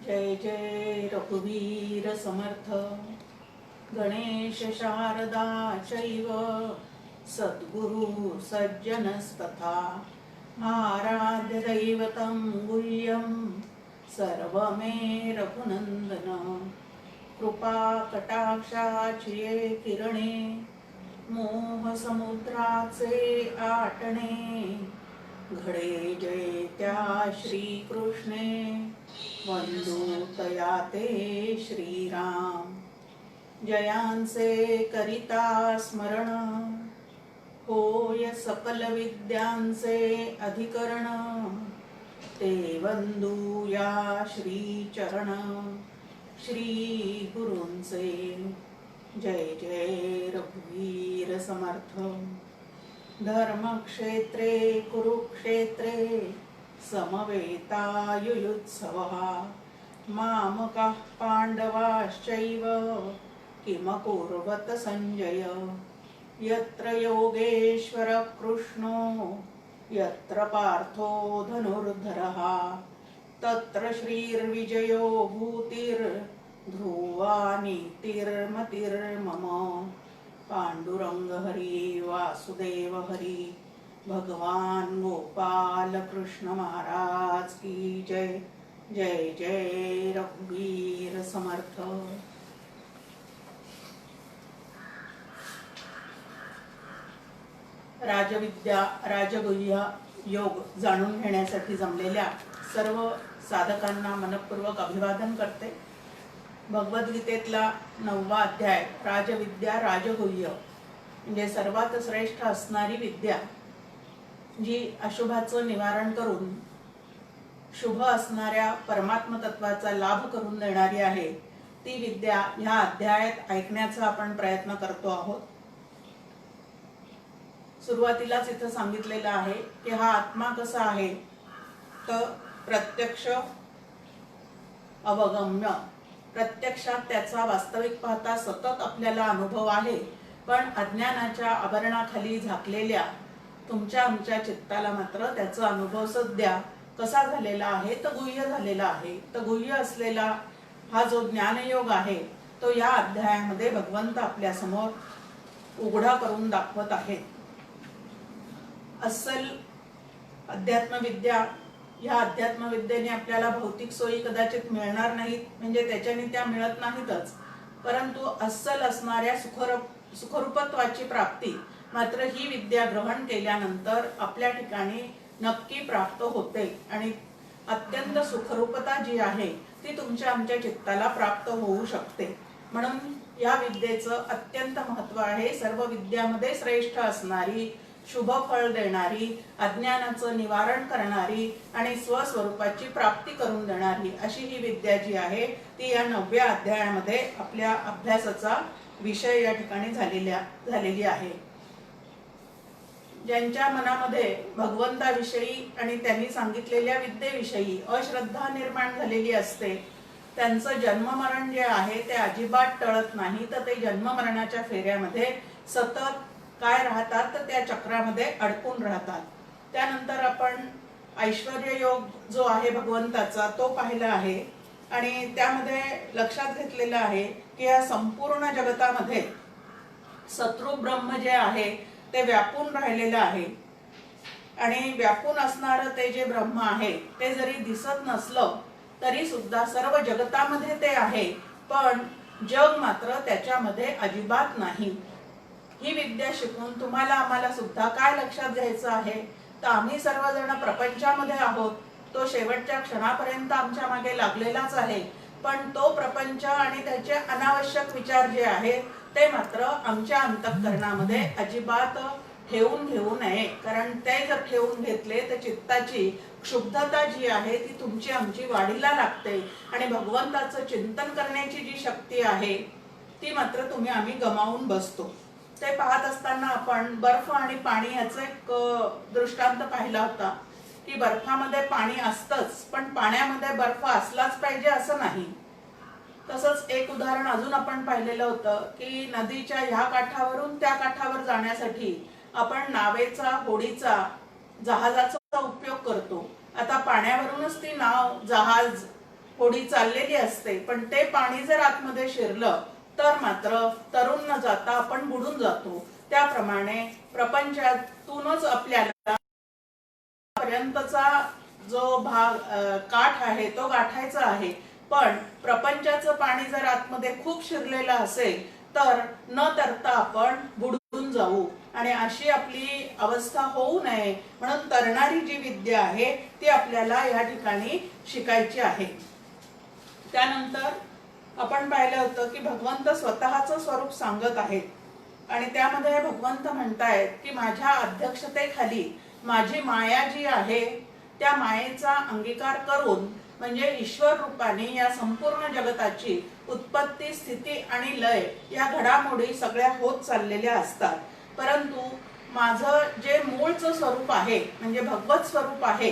जय जय रघुवीर समर्थ। गणेश शारदा चैव सद्गुरु सज्जनस्तथा आराध्य दैवतं गुह्यं सर्वमे रघुनंदन। कृपा कटाक्षाची किरणे मोह समुद्राचे आटणे घडे जय त्या श्रीकृष्णे वंदू तया ते श्रीराम। जयांचे करिता स्मरण होय सकल विद्यांचे अधिकरण ते वंदू या श्रीचरण श्री गुरूंचे। जय जय रघुवीर समर्थ। धर्मक्षेत्रे कुरुक्षेत्रे समवेतायुयुत्सवः मामकाः पाण्डवाश्चैव किमकुर्वत संजय। यत्र योगेश्वर कृष्णो यत्र पार्थो धनुर्धरः तत्र श्रीर्विजयो भूतिर्ध्रुवा नीतिर्मतिर्मम। पांडुरंग हरी वासुदेव हरी भगवान गोपाल कृष्ण महाराज की जय। जय जय रघुवीर समर्थ। राजविद्या राजगुह्य योग जाणून घेण्यासाठी जमलेल्या सर्व साधकांना मनपूर्वक अभिवादन करते। भगवद्गीतेतला 9वा अध्याय राजविद्या राजगुह्य म्हणजे सर्वात श्रेष्ठ असणारी विद्या, जी अशुभाचं निवारण करून शुभ असणाऱ्या परमात्म तत्वाचा लाभ करून देणारी आहे, ती विद्या ह्या अध्यायात ऐकण्याचा आपण प्रयत्न करतो आहोत। सुरुवातीलाच इथं सांगितलेलं आहे की हा आत्मा कसा आहे, तर प्रत्यक्ष अवगम्य, प्रत्यक्षात त्याचा वास्तविक पाहता सतत आपल्याला अनुभव आहे, पण अज्ञानाच्या आवरणाखाली झाकलेल्या तुमच्या आमच्या चित्ताला मात्र त्याचा अनुभव सध्या कसा झालेला आहे, तर गुह्य झालेला आहे। तर गुह्य असलेला हा जो ज्ञानयोग आहे तो या अध्यायामध्ये भगवंत आपल्या समोर उघडा करून दाखवत आहेत। अस्सल अध्यात्मविद्या, या अध्यात्मविद्येने आपल्याला भौतिक सोयी कदाचित मिळणार नाहीत, म्हणजे त्याच्याने त्या मिळत नाहीतच, परंतु अस्सल असणाऱ्या सुखरूपत्वाची प्राप्ती मात्र ही विद्या ग्रहण केल्यानंतर आपल्या ठिकाणी नक्की प्राप्त होते आणि अत्यंत सुखरूपता जी आहे ती तुमच्या आमच्या चित्ताला प्राप्त होऊ शकते। म्हणून या विद्येचं अत्यंत महत्त्व आहे। सर्व विद्यामध्ये श्रेष्ठ असणारी, शुभ फळ देणारी, अज्ञानाचं निवारण करणारी आणि स्वस्वरूपाची प्राप्ती करून देणारी अशी ही विद्या जी आहे ती या 9व्या अध्यायामध्ये आपल्या अभ्यासाचा विषय या ठिकाणी झालेली आहे। ज्यांच्या मनामध्ये भगवंताविषयी आणि त्यांनी सांगितलेल्या विद्येविषयी अश्रद्धा निर्माण झालेली असते, त्यांचं जन्ममरण जे आहे ते अजिबात टळत नाही, तर ते जन्ममरणाच्या फेऱ्यामध्ये सतत काय राहतात, तर त्या चक्रामध्ये अडकून राहतात। त्यानंतर आपण ऐश्वर्य योग जो आहे भगवंताचा तो पाहिला आहे आणि त्यामध्ये लक्षात घेतलेलं आहे की या संपूर्ण जगतामध्ये शत्रू ब्रह्म जे आहे ते व्यापून राहिलेलं आहे आणि व्यापून असणारं ते जे ब्रह्म आहे ते जरी दिसत नसलं तरी सुद्धा सर्व जगतामध्ये ते आहे, पण जग मात्र त्याच्यामध्ये अजिबात नाही। ही विद्या शिकून तुम्हाला आम्हाला सुद्धा काय लक्षात घ्यायचं आहे, तर आम्ही सर्वजण प्रपंचामध्ये आहोत, तो शेवटच्या क्षणापर्यंत आमच्या मागे लागलेलाच आहे, पण तो प्रपंच आणि त्याचे अनावश्यक विचार जे आहे ते मात्र आमच्या अंतःकरणामध्ये अजिबात ठेवून घेऊ नये, कारण ते जर ठेवून घेतले तर चित्ताची क्षुब्धता जी आहे ती तुमची आमची वाढीला लागते आणि भगवंताचं चिंतन करण्याची जी शक्ती आहे ती मात्र तुम्ही आम्ही गमावून बसतो। ते पाहत असताना आपण बर्फ आणि पाणी याचा एक दृष्टांत पाहिला होता की बर्फामध्ये पाणी असतंच, पण पाण्यामध्ये बर्फ असलाच पाहिजे असं नाही। तसंच एक उदाहरण अजून आपण पाहिलेलं होतं की नदीच्या ह्या काठावरून त्या काठावर जाण्यासाठी आपण नावेचा, होडीचा, जहाजाचा उपयोग करतो। आता पाण्यावरूनच ती नाव, जहाज होडी चाललेली असते, पण ते पाणी जर आतमध्ये शिरलं तर मात्र तरुण न जाता आपण बुडून जातो. त्याप्रमाणे प्रपंचातूनच आपल्याला पर्यंतचा जो भाग काठ आहे तो गाठायचा आहे. पण प्रपंचाचं पाणी जर आतमध्ये खूप शिरलेलं असेल तर न तरता आपण बुडून जाऊ, आणि अशी आपली अवस्था होऊ नये म्हणून तरणारी जी विद्या आहे ती आपल्याला या ठिकाणी शिकायची आहे. त्यानंतर आपण पाहिलं होतं की भगवंत स्वतःचं स्वरूप सांगत आहेत आणि त्यामध्ये भगवंत म्हणतायत की माझ्या अध्यक्षतेखाली माझी माया जी आहे त्या मायेचा अंगीकार करून, म्हणजे ईश्वर रूपाने या संपूर्ण जगताची उत्पत्ती, स्थिती आणि लय या घडामोडी सगळ्या होत चाललेल्या असतात. परंतु माझं जे मूळचं स्वरूप आहे, म्हणजे भगवत स्वरूप आहे,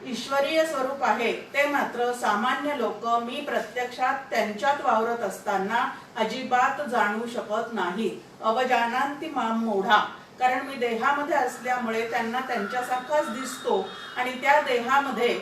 ईश्वरीय स्वरूप आहे, ते मात्र सामान्य लोक मी प्रत्यक्षात त्यांच्यात वावरत असताना अजिबात जाणू शकत नाही. अवजानांती माम मूढा, कारण मी देहामध्ये असल्यामुळे त्यांना त्यांच्यासारखाच दिसतो आणि त्या देहामध्ये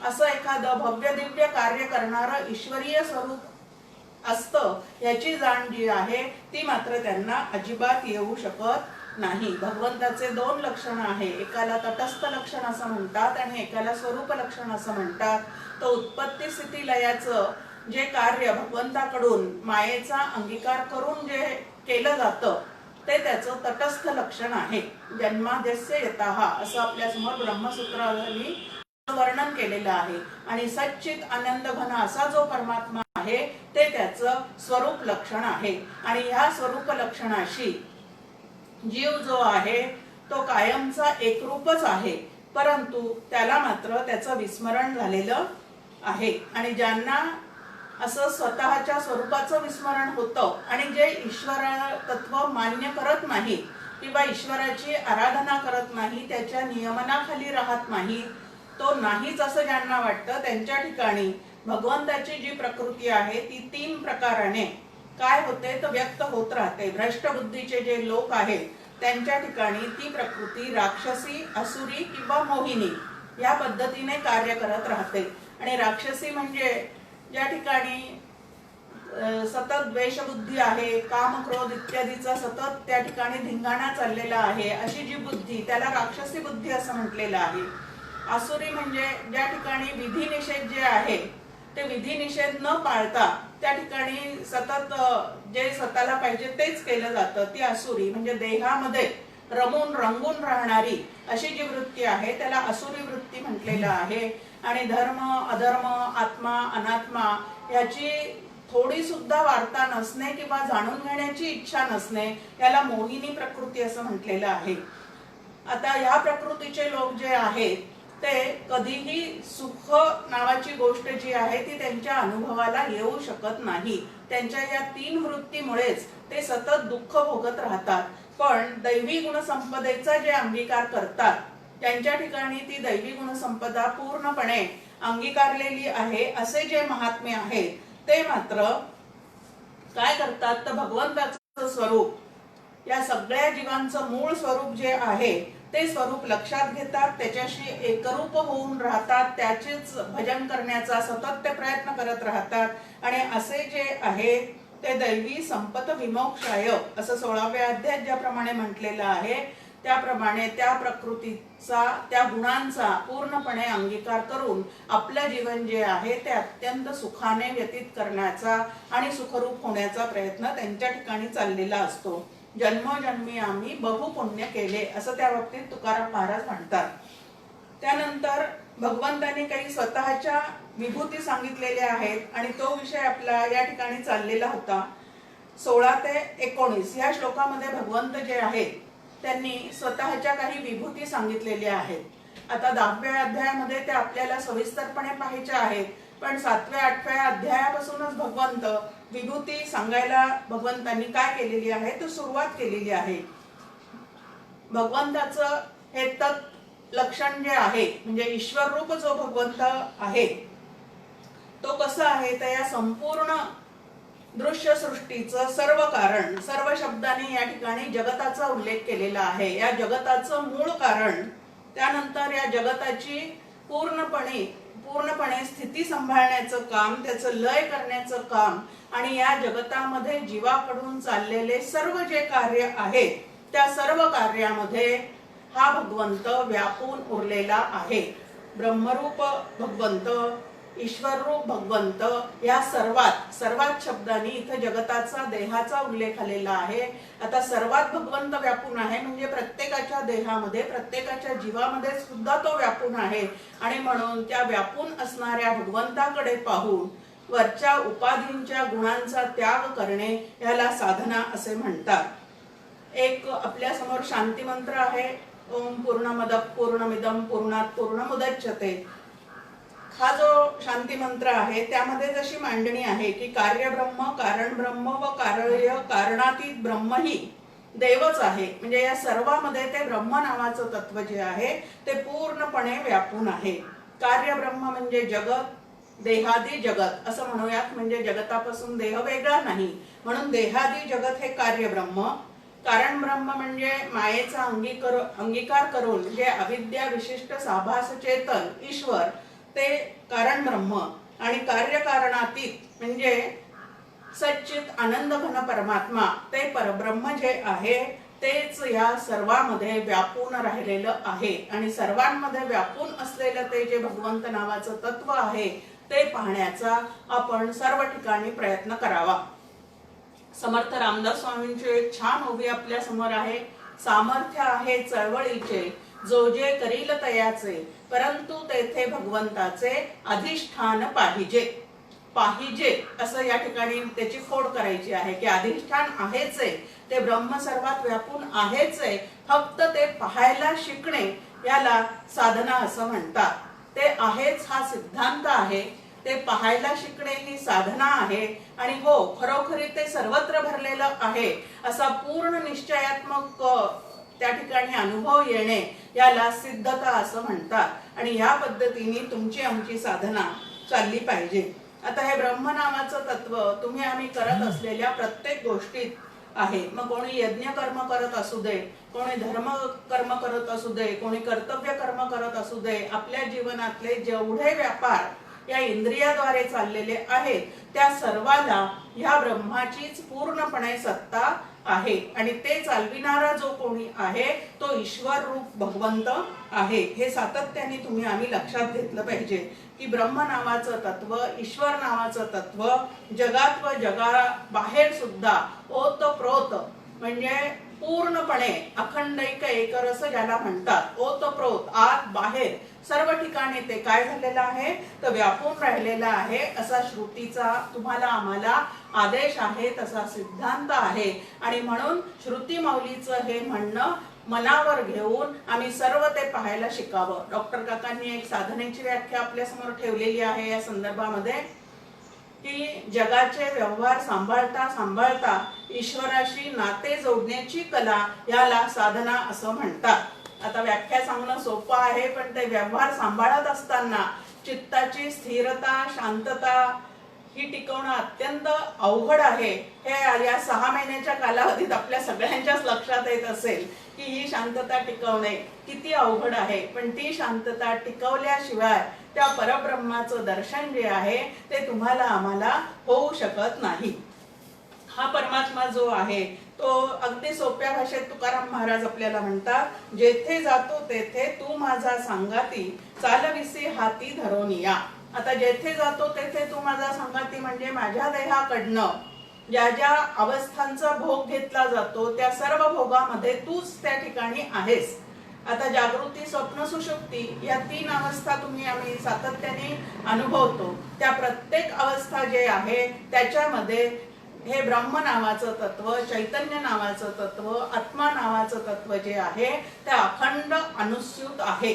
असं एखादं भव्य दिव्य कार्य करणारं ईश्वरीय स्वरूप असतं याची जाण जी आहे ती मात्र त्यांना अजिबात येऊ शकत नाही. भगवंताचे दोन लक्षण आहे, एकाला तटस्थ लक्षण असं म्हणतात आणि एकाला स्वरूप लक्षण असं म्हणतात. तो उत्पत्ती स्थिती लयाचं जे कार्य भगवंताकडून मायेचा अंगीकार करून जे केलं जातं ते त्याचं तटस्थ लक्षण आहे. जन्माद्यस्य यतः असं आपल्या समोर ब्रह्मसूत्रावली वर्णन केलेलं आहे. आणि सच्चित आनंद घन असा जो परमात्मा आहे ते त्याचं स्वरूप लक्षण आहे. आणि ह्या स्वरूप लक्षणाशी जीव जो आहे तो कायमचा एकरूपच आहे, परंतु त्याला मात्र त्याचं विस्मरण झालेलं आहे. आणि ज्यांना असं स्वतःच्या स्वरूपाचं विस्मरण होतं आणि जे ईश्वर तत्व मान्य करत नाही किंवा ईश्वराची आराधना करत नाही, त्याच्या नियमनाखाली राहत नाही, तो नाहीच असं ज्यांना वाटतं, त्यांच्या ठिकाणी भगवंताची जी प्रकृती आहे ती तीन प्रकाराने काय होते तर व्यक्त होत राहते. भ्रष्ट बुद्धीचे जे लोक आहेत त्यांच्या ठिकाणी ती प्रकृती राक्षसी, असुरी किंवा मोहिनी या पद्धतीने कार्य करत राहते. आणि राक्षसी म्हणजे ज्या ठिकाणी सतत द्वेषबुद्धी आहे, काम क्रोध इत्यादीचा सतत त्या ठिकाणी धिंगाणा चाललेला आहे, अशी जी बुद्धी त्याला राक्षसी बुद्धी असं म्हटलेलं आहे. आसुरी म्हणजे ज्या ठिकाणी विधी निषेध जे आहे ते विधी निषेध न पाळता त्या ठिकाणी सतत जे स्वतःला पाहिजे तेच केलं जातं, ती आसुरी म्हणजे देहामध्ये रमून रंगून राहणारी अशी जी वृत्ती आहे त्याला आसुरी वृत्ती म्हटलेलं आहे. आणि धर्म, अधर्म, आत्मा, अनात्मा याची थोडी सुद्धा वार्ता नसणे किंवा जाणून घेण्याची इच्छा नसणे याला मोहिनी प्रकृती असं म्हटलेलं आहे. आता ह्या प्रकृतीचे लोक जे आहेत ते कधीही सुख नावाची गोष्ट जी आहे ती त्यांच्या अनुभवाला येऊ शकत नाही. त्यांच्या या तीन वृत्तीमुळेच ते सतत दुःख भोगत राहतात. पण दैवी गुणसंपदेचा जे अंगीकार करतात त्यांच्या ठिकाणी ती दैवी गुणसंपदा पूर्णपणे अंगीकारलेली आहे असे जे महात्मे आहेत ते मात्र काय करतात तर भगवंताचं स्वरूप, या सगळ्या जीवांचं मूळ स्वरूप जे आहे ते स्वरूप लक्षात घेतात, त्याच्याशी एकरूप होऊन राहतात, त्याचेच भजन करण्याचा सतत ते प्रयत्न करत राहतात. आणि असे जे आहे ते दैवी संपत विमोक्षाय असं 16व्या अध्यायात ज्याप्रमाणे म्हटलेलं आहे त्याप्रमाणे त्या प्रकृतीचा, त्या गुणांचा पूर्णपणे अंगीकार करून आपलं जीवन जे आहे ते अत्यंत सुखाने व्यतीत करण्याचा आणि सुखरूप होण्याचा प्रयत्न त्यांच्या ठिकाणी चाललेला असतो. जन्मोजन्मी आम्ही बहुपुण्य केले असं त्या बाबतीत तुकाराम महाराज म्हणतात. त्यानंतर भगवंतांनी काही स्वतःच्या विभूती सांगितलेल्या आहेत आणि तो विषय आपला या ठिकाणी चाललेला होता. 16 ते 19 या श्लोकामध्ये भगवंत जे आहेत त्यांनी स्वतःच्या काही विभूती सांगितलेल्या आहेत. आता 10व्या अध्यायामध्ये ते आपल्याला सविस्तरपणे पाहायचे आहेत, पण 7व्या 8व्या अध्यायापासूनच भगवंत विभूती सांगायला भगवंतांनी काय केलेली आहे तर सुरुवात केलेली आहे. भगवंताचं हे तत् लक्षण जे आहे म्हणजे ईश्वर रूप जो भगवंत आहे तो कसं आहे तर या संपूर्ण दृश्य सृष्टीचं सर्व कारण, सर्व शब्दांनी या ठिकाणी जगताचा उल्लेख केलेला आहे. या जगताचं मूळ कारण, त्यानंतर या जगताची पूर्णपणे स्थिती सांभाळण्याचं काम, त्याचं लय करण्याचं काम आणि या जगतामध्ये जीवाकडून चाललेले सर्व जे कार्य आहे त्या सर्व कार्यामध्ये हा भगवंत व्यापून उरलेला आहे. ब्रह्मरूप भगवंत, ईश्वररूप भगवंत या सर्वात शब्दांनी इथं जगताचा देहाचा उल्लेख आलेला आहे. आता सर्वात भगवंत व्यापून आहे म्हणजे प्रत्येकाच्या देहामध्ये, प्रत्येकाच्या जीवामध्ये सुद्धा तो व्यापून आहे आणि म्हणून त्या व्यापून असणाऱ्या भगवंताकडे पाहून वरच्या उपाधींच्या गुणांचा त्याग करणे याला साधना असे म्हणतात. एक आपल्या समोर शांती मंत्र आहे, ओम पूर्णमद पूर्णमिदम पूर्णात पूर्णमुदच्यते. हा जो शांती मंत्र आहे त्यामध्ये जशी मांडणी आहे की कार्य ब्रह्म, कारण ब्रह्म व कार्य कारणातीत ब्रह्मही देवच आहे, म्हणजे या सर्वांमध्ये ते ब्रह्म नावाचं तत्व जे आहे ते पूर्णपणे व्यापून आहे. कार्य ब्रह्म म्हणजे जगत, देहादी जगत असं म्हणूयात, म्हणजे जगतापासून देह वेगळा नाही म्हणून देहादी जगत हे कार्य ब्रह्म. कारण ब्रह्म म्हणजे मायेचा अंगीकार करून जे अविद्या विशिष्ट साभास चेतन ईश्वर ते कारण ब्रह्म. आणि कार्यकारणातीत म्हणजे सच्चित आनंद घन परमात्मा ते परब्रह्म जे आहे तेच या सर्वांमध्ये व्यापून राहिलेलं आहे. आणि सर्वांमध्ये व्यापून असलेलं ते जे भगवंत नावाचं तत्व आहे ते पाहण्याचा आपण सर्व ठिकाणी प्रयत्न करावा. समर्थ रामदास स्वामींची एक छान ओवी आपल्या समोर आहे. सामर्थ्य आहे चळवळीचे, जो जे करील तयाचे, परंतु तेथे भगवंताचे अधिष्ठान पाहिजे. पाहिजे असं या ठिकाणी त्याची फोड करायची आहे की अधिष्ठान आहेच आहे, ते ब्रह्म सर्वात व्यापून आहेच आहे, फक्त ते पाहायला शिकणे याला साधना असं म्हणतात. ते आहेच हा सिद्धांत आहे, ते पाहायला शिकणे ही साधना आहे. आणि हो, खरोखरी ते सर्वत्र भरलेलं आहे असा पूर्ण निश्चयात्मक त्या ठिकाणी अनुभव येणे याला सिद्धता असं म्हणतात. आणि या पद्धतीने तुमची आमची साधना चालली पाहिजे. आता हे ब्रह्म नावाचं तत्व तुम्ही आम्ही करत असलेल्या प्रत्येक गोष्टीत आहे. मग कोणी यज्ञ कर्म करत असू दे, कोणी धर्म कर्म करत असू दे, कोणी कर्तव्य कर्म करत असू दे, आपल्या जीवनातले जेवढे व्यापार या इंद्रियाद्वारे चाललेले आहेत त्या सर्वाला ह्या ब्रह्माचीच पूर्णपणे सत्ता आहे. आणि ते चालविणारा जो कोणी आहे तो ईश्वर रूप भगवंत आहे. हे सातत्याने तुम्ही आम्ही लक्षात घेतलं पाहिजे की ब्रह्म नावाचं तत्व, ईश्वर नावाचं तत्व जगात व जगा बाहेर सुद्धा ओतप्रोत म्हणजे पूर्णपणे अखंडैक एकरस ज्याला म्हणतात, ओतप्रोत आत बाहेर सर्व ठिकाणी ते काय झालेलं आहे तर व्यापून राहिलेला आहे असा श्रुतीचा तुम्हाला आम्हाला आदेश आहे, तसा सिद्धांत आहे. आणि म्हणून श्रुती माऊलीचं हे म्हणणं मनावर घेऊन आम्ही सर्व ते पाहायला शिकावं. डॉक्टर काकांनी एक साधनेची व्याख्या आपल्या समोर ठेवलेली आहे या संदर्भामध्ये की जगाचे व्यवहार सांभाळता सांभाळता ईश्वराशी नाते जोडण्याची कला याला साधना असं म्हणतात. आता व्याख्या सांगणं सोपं आहे, पण ते व्यवहार सांभाळत असताना चित्ताची स्थिरता, शांतता ही टिकवणं अत्यंत अवघड आहे. हे या 6 महिन्याच्या कालावधीत आपल्या सगळ्यांच्याच लक्षात येत असेल की ही शांतता टिकवणे किती अवघड आहे. पण ती शांतता टिकवल्याशिवाय त्या परब्रह्माचं दर्शन जे आहे ते तुम्हाला आम्हाला होऊ शकत नाही. हा परमात्मा जो आहे तो अगदी सोप्या भाषेत तुकाराम महाराज आपल्याला म्हणतात, जेथे जातो तेथे तू माझा सांगाती, चालविसी हाती धरून या. आता जेथे जातो तेथे तू माझा सांगाती म्हणजे माझ्या देहाकडनं ज्या ज्या अवस्थांचा भोग घेतला जातो त्या सर्व भोगामध्ये तूच त्या ठिकाणी आहेस. आता जागृती, स्वप्न, सुषुप्ती या 3 अवस्था तुम्ही आम्ही सातत्याने अनुभवतो. त्या प्रत्येक अवस्था जे आहे त्याच्यामध्ये हे ब्रह्म नावाचं तत्व, चैतन्य नावाचं तत्व, आत्मा नावाचं तत्व जे आहे ते अखंड अनुस्यूत आहे.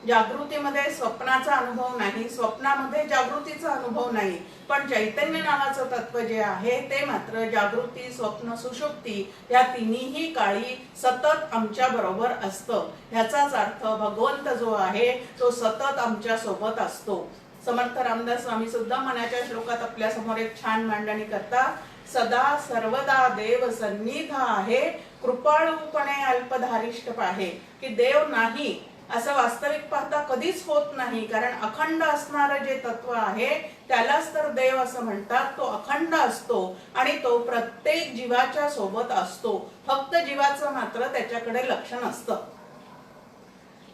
जागृतीमध्ये स्वप्नाचा अनुभव नाही, स्वप्नामध्ये जागृतीचा अनुभव नाही, पण चैतन्य नावाचं तत्व जे आहे ते मात्र जागृती, स्वप्न, सुषुप्ती या तिन्ही काळी सतत आमच्या बरोबर असतं. ह्याचाच अर्थ भगवंत जो आहे तो सतत आमच्या सोबत असतो. समर्थ रामदास स्वामी सुद्धा मनाच्या श्लोकात आपल्या समोर एक छान मांडणी करतात. सदा सर्वदा देव सन्निध आहे, कृपाळूपणे अल्पधारिष्ठ पाहे. की देव नाही असं वास्तविक पाहता कधीच होत नाही, कारण अखंड असणारं जे तत्व आहे त्यालाच तर देव असं म्हणतात. तो अखंड असतो आणि तो प्रत्येक जीवाच्या सोबत असतो. फक्त जीवाचं मात्र त्याच्याकडे लक्ष नसतं.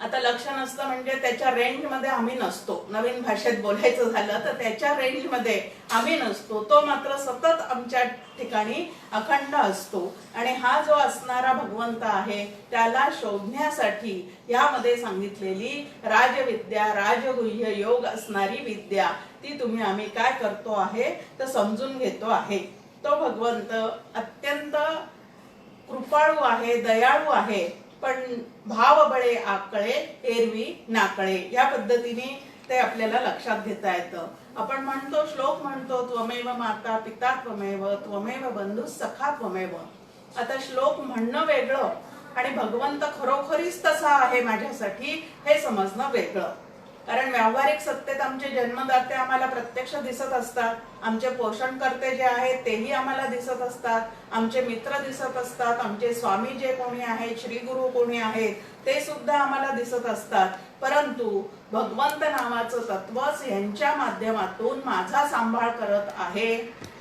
आता लक्ष नसतं म्हणजे त्याच्या रेंज मध्ये आम्ही नसतो. नवीन भाषेत बोलायचं झालं तर त्याच्या रेंज मध्ये आम्ही नसतो. तो मात्र सतत आमच्या ठिकाणी अखंड असतो. आणि हा जो असणारा भगवंत आहे त्याला शोधण्यासाठी यामध्ये सांगितलेली राजविद्या, राजगुह्य योग असणारी विद्या ती आम्ही काय करतो आहे तर समजून घेतो आहे. तो भगवंत अत्यंत कृपाळू आहे, दयाळू आहे, पण भावबळे आकळे एरवी नाकळे या पद्धतीने ते आपल्याला लक्षात घेता येतं. आपण म्हणतो, श्लोक म्हणतो, त्वमेव माता पिता त्वमेव, त्वमेव बंधू सखा त्वमेव. आता श्लोक म्हणणं वेगळं आणि भगवंत खरोखरीच तसा आहे माझ्यासाठी हे समजणं वेगळं. कारण व्यावहारिक सत्तेत आमचे जन्मदाते आम्हाला प्रत्यक्ष दिसत असतात, आमचे पोषणकर्ते जे आहेत तेही आम्हाला दिसत असतात, आमचे मित्र दिसत असतात, आमचे स्वामी जे कोणी आहेत, श्री गुरु कोणी आहेत ते सुद्धा आम्हाला दिसत असतात. परंतु भगवंत नावाचं तत्वच यांच्या माध्यमातून माझा सांभाळ करत आहे.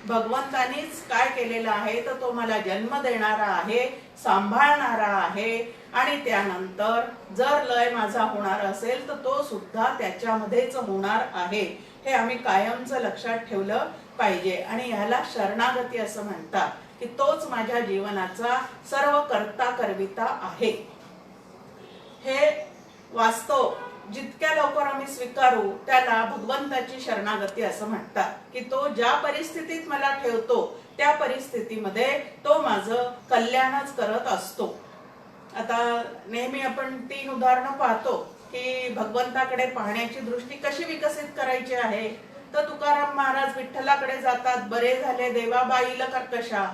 भगवंतानीच काय केलेलं आहे तर तो मला जन्म देणारा आहे, सांभाळणारा आहे आणि त्यानंतर जर लय माझा होणार असेल तर तो सुद्धा त्याच्यामध्येच होणार आहे. हे आम्ही कायमचं लक्षात ठेवलं पाहिजे. आणि ह्याला शरणागती असं म्हणतात की तोच माझ्या जीवनाचा सर्व करता करविता आहे. हे वास्तव जितक्या लवकर आम्ही स्वीकारू त्याला भगवंताची शरणागती असं म्हणतात की तो ज्या परिस्थितीत मला ठेवतो त्या परिस्थितीमध्ये तो माझं कल्याणच करत असतो. आता नेहमी आपण 3 उदाहरणं पाहतो की भगवंताकडे पाहण्याची दृष्टी कशी विकसित करायची आहे. तर तुकाराम महाराज विठ्ठलाकडे जातात, बरे झाले देवाबाईला कर्कशा.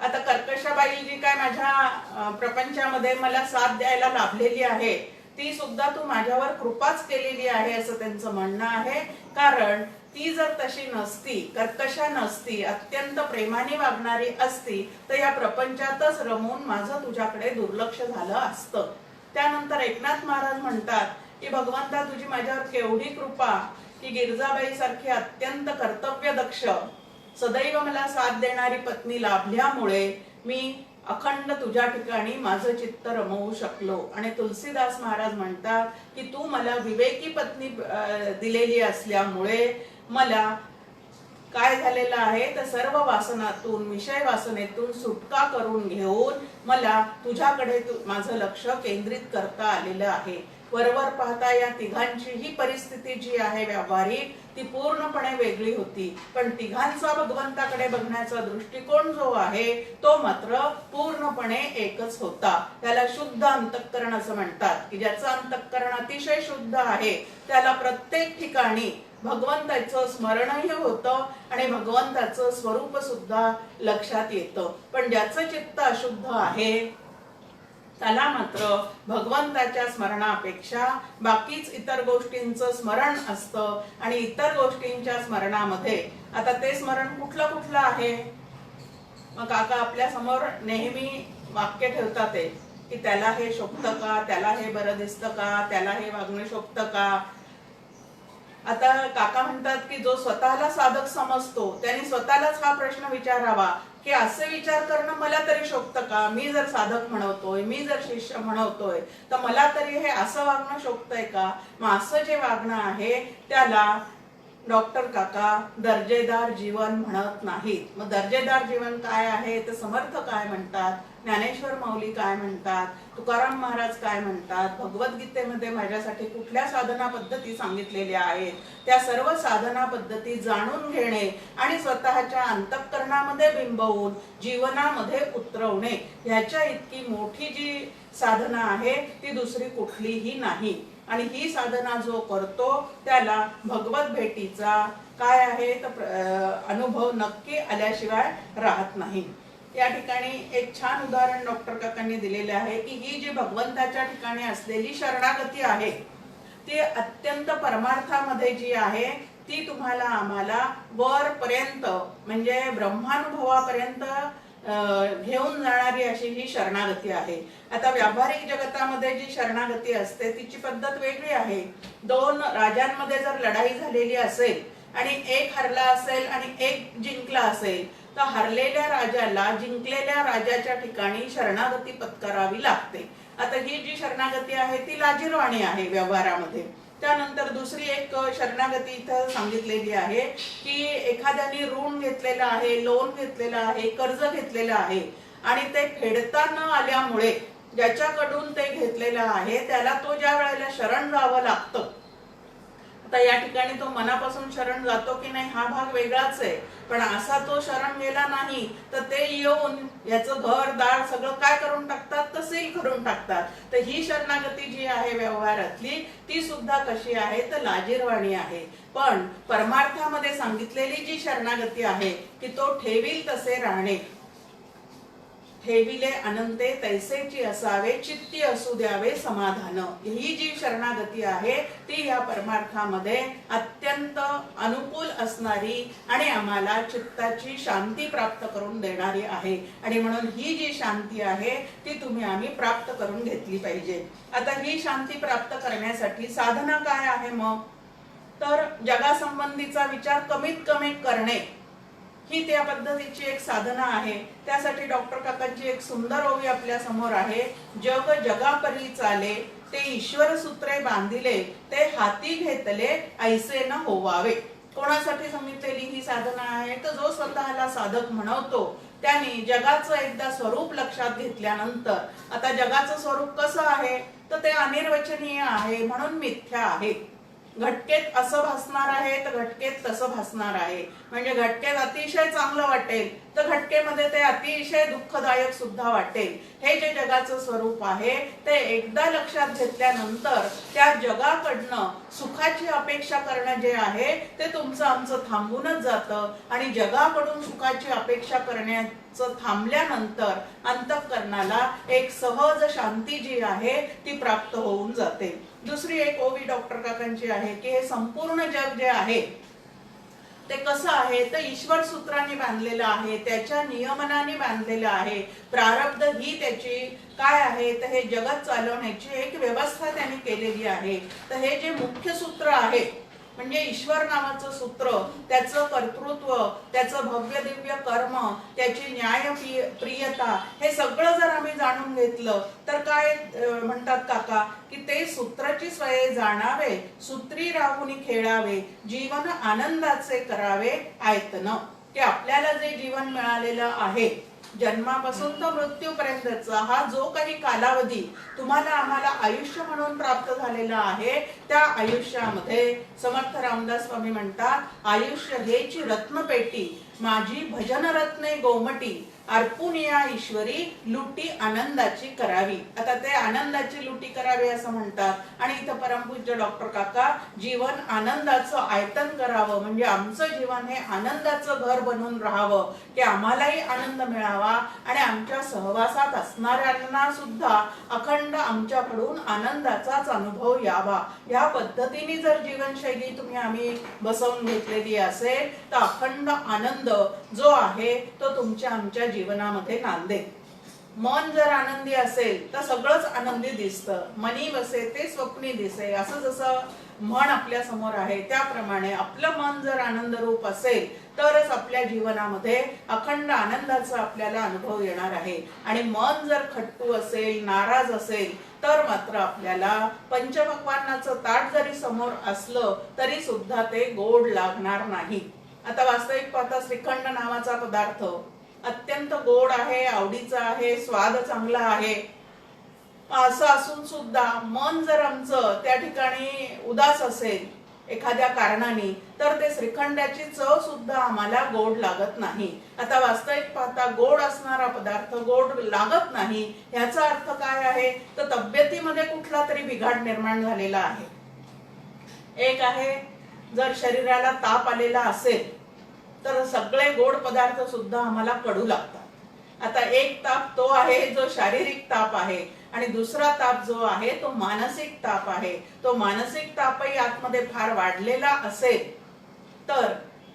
आता कर्कशाबाई जी काय माझ्या प्रपंचामध्ये मला साथ द्यायला लाभलेली आहे ती सुद्धा तू माझ्यावर कृपाच केलेली आहे असं त्यांचं म्हणणं आहे. कारण ती जर तशी नसती, कर्कशा नसती, अत्यंत प्रेमाने वागणारी असती तर या प्रपंचातच रमून माझं तुझ्याकडे दुर्लक्ष झालं असतं. त्यानंतर एकनाथ महाराज म्हणतात की भगवंता तुझी माझ्यावर केवढी कृपा की गिरजाबाई सारखी अत्यंत कर्तव्यदक्ष सदैव मला साथ देणारी पत्नी लाभल्यामुळे मी अखंड तुझ्या ठिकाणी माझं चित्त रमवू शकलो. आणि तुलसीदास महाराज म्हणतात की तू मला विवेकी पत्नी दिलेली असल्यामुळे मला काय झालेलं आहे तर सर्व वासनातून, विषय वासनेतून सुटका करून घेऊन मला तुझ्याकडे माझं लक्ष केंद्रित करता आलेलं आहे. वरवर पाहता या तिघांची ही परिस्थिती जी आहे व्यावहारिक ती पूर्णपणे वेगळी होती, पण तिघांचा भगवंताकडे बघण्याचा दृष्टिकोन जो आहे तो मात्र पूर्णपणे एकच होता. त्याला शुद्ध अंतःकरण असं म्हणतात की ज्याचं अंतःकरण अतिशय शुद्ध आहे त्याला प्रत्येक ठिकाणी भगवंताचं स्मरणही होतं आणि भगवंताचं स्वरूप सुद्धा लक्षात येतं. पण ज्याचं चित्त अशुद्ध आहे त्याला मात्र भगवंताच्या स्मरणापेक्षा बाकीच इतर गोष्टींचं स्मरण असतं. आणि इतर गोष्टींच्या स्मरणामध्ये आता ते स्मरण कुठलं कुठलं आहे. मग काका आपल्या समोर नेहमी वाक्य ठेवतात की त्याला हे शोभतं का, त्याला हे बरं दिसतं का, त्याला हे वागणं शोभतं का. आता काका म्हणतात की जो स्वतःला साधक समजतो त्याने स्वतःलाच हा प्रश्न विचारावा की असे विचार करणं मला तरी शोभतं का. मी जर साधक म्हणवतोय, मी जर शिष्य म्हणवतोय तर मला तरी हे असं वागणं शोभतंय का. मग असं जे वागणं आहे त्याला डॉक्टर काका दर्जेदार जीवन म्हणत नाहीत. मग दर्जेदार जीवन काय आहे तर समर्थ काय म्हणतात, ज्ञानेश्वर माऊली काय म्हणतात, तुकाराम महाराज काय म्हणतात, भगवद्गीतेमध्ये माझ्यासाठी कुठल्या साधना पद्धती सांगितलेल्या आहेत त्या सर्व साधना पद्धती जाणून घेणे आणि स्वतःच्या अंतःकरणामध्ये बिंबवून जीवनामध्ये उतरवणे ह्याच्या इतकी मोठी जी साधना आहे ती दुसरी कुठलीही नाही. आणि ही साधना जो करतो त्याला भगवत भेटीचा काय आहे तर अनुभव नक्की आल्याशिवाय राहत नाही. या ठिकाणी एक छान उदाहरण डॉक्टर काकांनी दिलेले आहे की ही जी भगवंताच्या ठिकाणी असलेली शरणागती आहे ती अत्यंत परमार्थामध्ये जी आहे ती तुम्हाला आम्हाला वरपर्यंत म्हणजे ब्रह्मानुभवापर्यंत घेऊन जाणारी अशी ही शरणागती आहे. आता व्यावहारिक जगतामध्ये जी शरणागती असते तिची पद्धत वेगळी आहे. दोन राजांमध्ये जर लढाई झालेली असेल आणि एक हरला असेल आणि एक जिंकला असेल, तर हरलेल्या राजाला जिंकलेल्या राजाच्या ठिकाणी शरणागती पत्करावी लागते. आता ही जी शरणागती आहे ती लाजिरवाणी आहे व्यवहारामध्ये. त्यानंतर दुसरी एक शरणागती इथं सांगितलेली आहे की एखाद्याने ऋण घेतलेलं आहे, लोन घेतलेलं आहे, कर्ज घेतलेलं आहे आणि ते फेडता न आल्यामुळे ज्याच्याकडून ते घेतलेलं आहे त्याला तो ज्या वेळेला शरण जावं लागतं, आता या ठिकाणी तो मनापासून शरण जातो की नाही हा भाग वेगळाच आहे, पण असा तो शरण गेला नाही तर ते येऊन याचं घर दार सगळं काय करून टाकतात, तर सील करून टाकतात. तर ही शरणागती जी आहे व्यवहारातली ती सुद्धा कशी आहे तर लाजिरवाणी आहे. पण परमार्थामध्ये सांगितलेली जी शरणागती आहे की तो ठेवील तसे राहणे, ठेविले अनंते तैसेची असावे, चित्ती असू द्यावे समाधान, ही जी शरणागती आहे ती या परमार्थामध्ये अत्यंत अनुकूल असणारी आणि आम्हाला चित्ताची शांती प्राप्त करून देणारी आहे. आणि म्हणून ही जी शांती आहे ती तुम्ही आम्ही प्राप्त करून घेतली पाहिजे. आता ही शांती प्राप्त करण्यासाठी साधना काय आहे मग, तर जगासंबंधीचा विचार कमीत कमी करणे ही त्या पद्धतीची एक साधना आहे. त्यासाठी डॉक्टर काकांची एक सुंदर ओवी आपल्या समोर आहे. जग जगापरी चाले, ते ईश्वर सूत्रे बांधिले, ते हाती घेतले ऐसे न होवावे. कोणासाठी सांगितलेली ही साधना आहे तर जो स्वतःला साधक म्हणवतो त्याने जगाचं एकदा स्वरूप लक्षात घेतल्यानंतर, आता जगाचं स्वरूप कसं आहे तर ते अनिर्वचनीय आहे म्हणून मिथ्या आहे. घटकेत असं भासणार आहे तर घटकेत तसं भासणार आहे. म्हणजे घटकेत अतिशय चांगलं वाटेल तर घटकेमध्ये ते अतिशय दुःखदायक सुद्धा वाटेल. हे जे जगाचं स्वरूप आहे ते एकदा लक्षात घेतल्यानंतर त्या जगाकडनं सुखाची अपेक्षा करणं जे आहे ते तुमचं आमचं थांबूनच जातं आणि जगाकडून सुखाची अपेक्षा करण्याचं थांबल्यानंतर अंतःकरणाला एक सहज शांती जी आहे ती प्राप्त होऊन जाते. दुसरी एक ओवी डॉक्टर काकांची आहे की हे संपूर्ण जग जे आहे ते कसं आहे तर ईश्वर सूत्राने बांधलेलं आहे, त्याच्या नियमनाने बांधलेलं आहे. प्रारब्ध ही त्याची काय आहे तर हे जगत चालवण्याची एक व्यवस्था त्यांनी केलेली आहे. तर हे जे मुख्य सूत्र आहे म्हणजे ईश्वर नावाचं सूत्र, त्याचं कर्तृत्व, त्याचं भव्य दिव्य कर्म, त्याची न्याय प्रियता, हे सगळं जर आम्ही जाणून घेतलं तर काय म्हणतात काका की ते सूत्राची स्वये जाणावे, सूत्री राहुनी खेळावे, जीवन आनंदाचे करावे आयतन. की आपल्याला जे जीवन मिळालेलं आहे जन्मापासून तर मृत्यूपर्यंतचा हा जो काही कालावधी तुम्हाला आम्हाला आयुष्य म्हणून प्राप्त झालेला आहे, त्या आयुष्यामध्ये समर्थ रामदास स्वामी म्हणतात, आयुष्य हेची रत्नपेटी, माझी भजन रत्ने गोमटी, अर्पून या ईश्वरी लुटी आनंदाची करावी. आता ते आनंदाची लुटी करावी असं म्हणतात आणि इथं परमपूज्य डॉक्टर काका जीवन आनंदाचं आयतन करावं, म्हणजे आमचं जीवन हे आनंदाचं घर बनून राहावं की आम्हालाही आनंद मिळावा आणि आमच्या सहवासात असणाऱ्यांना सुद्धा अखंड आमच्याकडून आनंदाचाच अनुभव यावा. या पद्धतीने जर जीवनशैली तुम्ही आम्ही बसवून घेतलेली असेल तर अखंड आनंद जो आहे तो तुमच्या आमच्या जीवनामध्ये नांदे. मन जर आनंदी असेल तर सगळंच आनंदी दिसतं. मनी वसे ते स्वप्नी दिसे, असं जसं म्हण आपल्या समोर आहे त्याप्रमाणे आपलं मन जर आनंद रूप असेल तरच आपल्या जीवनामध्ये अखंड आनंदाचा आपल्याला अनुभव येणार आहे. आणि मन जर खट्टू असेल, नाराज असेल तर मात्र आपल्याला पंचपक्वान्नाचं ताट जरी समोर असलं तरी सुद्धा ते गोड लागणार नाही. आता वास्तविक पाहता श्रीखंड नावाचा पदार्थ अत्यंत गोड आहे, आवडीचा आहे, स्वाद चांगला आहे, असं असून सुद्धा मन जर आमचं त्या ठिकाणी उदास असेल एखाद्या कारणाने तर ते श्रीखंडाची चव सुद्धा आम्हाला गोड लागत नाही. आता वास्तविक पाहता गोड असणारा पदार्थ गोड लागत नाही याचा अर्थ काय आहे तर तब्येतीमध्ये कुठला तरी बिघाड निर्माण झालेला आहे. एक आहे जर शरीराला ताप आलेला असेल तर सगळे गोड पदार्थ सुद्धा आम्हाला कडू लागतात. आता एक ताप तो आहे जो शारीरिक ताप आहे आणि दुसरा ताप जो आहे तो मानसिक ताप आहे. तो मानसिक तापही आतमध्ये फार वाढलेला असेल तर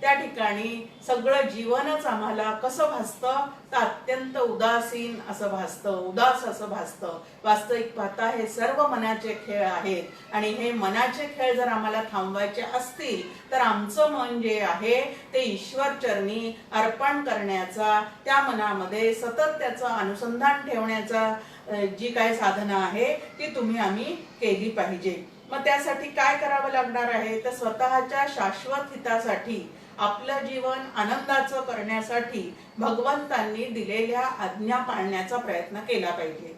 त्या ठिकाणी ठिकाणी सगळं जीवनच आम्हाला कसं भासतं तर अत्यंत उदासीन असं भासतं, उदास असं भासतं. वास्तविक पाहता हे सर्व मनाचे खेळ आहेत आणि हे मनाचे खेळ जर आम्हाला थांबवायचे असतील तर आमचं मन जे आहे ते ईश्वर चरणी अर्पण करण्याचा, त्या मनामध्ये सतत त्याचं अनुसंधान ठेवण्याचा जी काही साधना आहे ती आम्ही केली पाहिजे. मग त्यासाठी काय करावं लागणार आहे तर स्वतःच्या शाश्वत हितासाठी, आपलं जीवन आनंदाचं करण्यासाठी भगवंतांनी दिलेल्या आज्ञा पाळण्याचा प्रयत्न केला पाहिजे.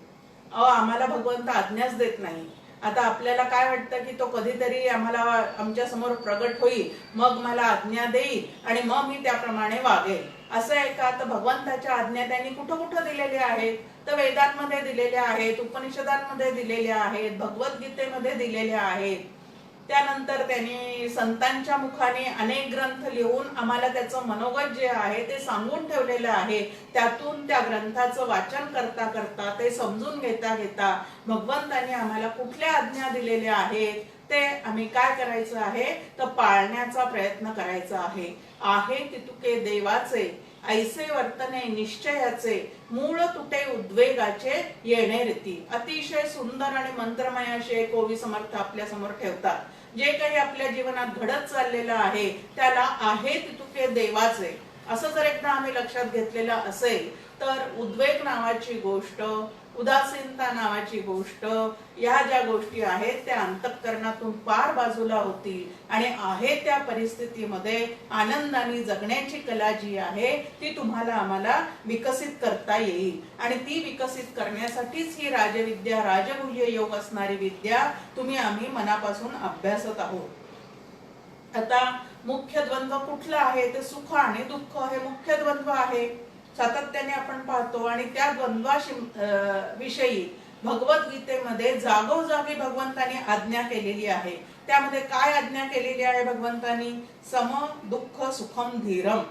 आम्हाला भगवंत आज्ञाच देत नाही. आता आपल्याला काय वाटतं की तो कधीतरी आम्हाला आमच्या समोर प्रगट होईल, मग मला आज्ञा देईल आणि मग मी त्याप्रमाणे वागेल, असं आहे का? तर भगवंताच्या आज्ञा त्यांनी कुठं कुठं दिलेल्या आहेत तर वेदांमध्ये दिलेल्या आहेत, उपनिषदांमध्ये दिलेल्या आहेत, भगवद्गीतेमध्ये दिलेल्या आहेत. त्यानंतर त्यांनी संतांच्या मुखाने अनेक ग्रंथ लिहून आम्हाला त्याचं मनोगत जे आहे ते सांगून ठेवलेलं आहे. त्यातून त्या ग्रंथाचं वाचन करता करता, ते समजून घेता घेता भगवंतांनी आम्हाला कुठल्या आज्ञा दिलेल्या आहेत ते आम्ही काय करायचं आहे तर पाळण्याचा प्रयत्न करायचा आहे. आहे तितुके देवाचे, ऐसे वर्तने निश्चयाचे, मूळ तुटे उद्वेगाचे येणे रीती. अतिशय सुंदर आणि मंत्रमय असे कोवी समर्थ आपल्या समोर ठेवतात. जे काही आपल्या जीवनात घडत चाललेलं आहे त्याला आहे तितुके देवाचे असं जर एकदा आम्ही लक्षात घेतलेलं असेल तर उद्वेग नावाची गोष्ट, उदासीनता नावाची गोष्ट, या ज्या गोष्टी आहेत त्या अंतःकरणातून पार बाजूला होतील आणि आहे त्या परिस्थितीमध्ये आनंदाने जगण्याची कला जी आहे ती आम्हाला विकसित करता येईल. आणि ती विकसित करण्यासाठीच ही राजविद्या, राजगुह्य योग असणारी विद्या आम्ही मनापासून अभ्यासत आहोत. आता मुख्य द्वंद्व कुठला आहे ते सुख आणि दुःख हे मुख्य द्वंद्व आहे, सातत्याने आपण पाहतो. आणि त्या द्वंद्वाविषयी भगवद्गीतेमध्ये जागोजागी भगवंतांनी आज्ञा केलेली आहे. त्यामध्ये काय आज्ञा केलेली आहे भगवंतांनी? सम दुःख सुखम धीरम.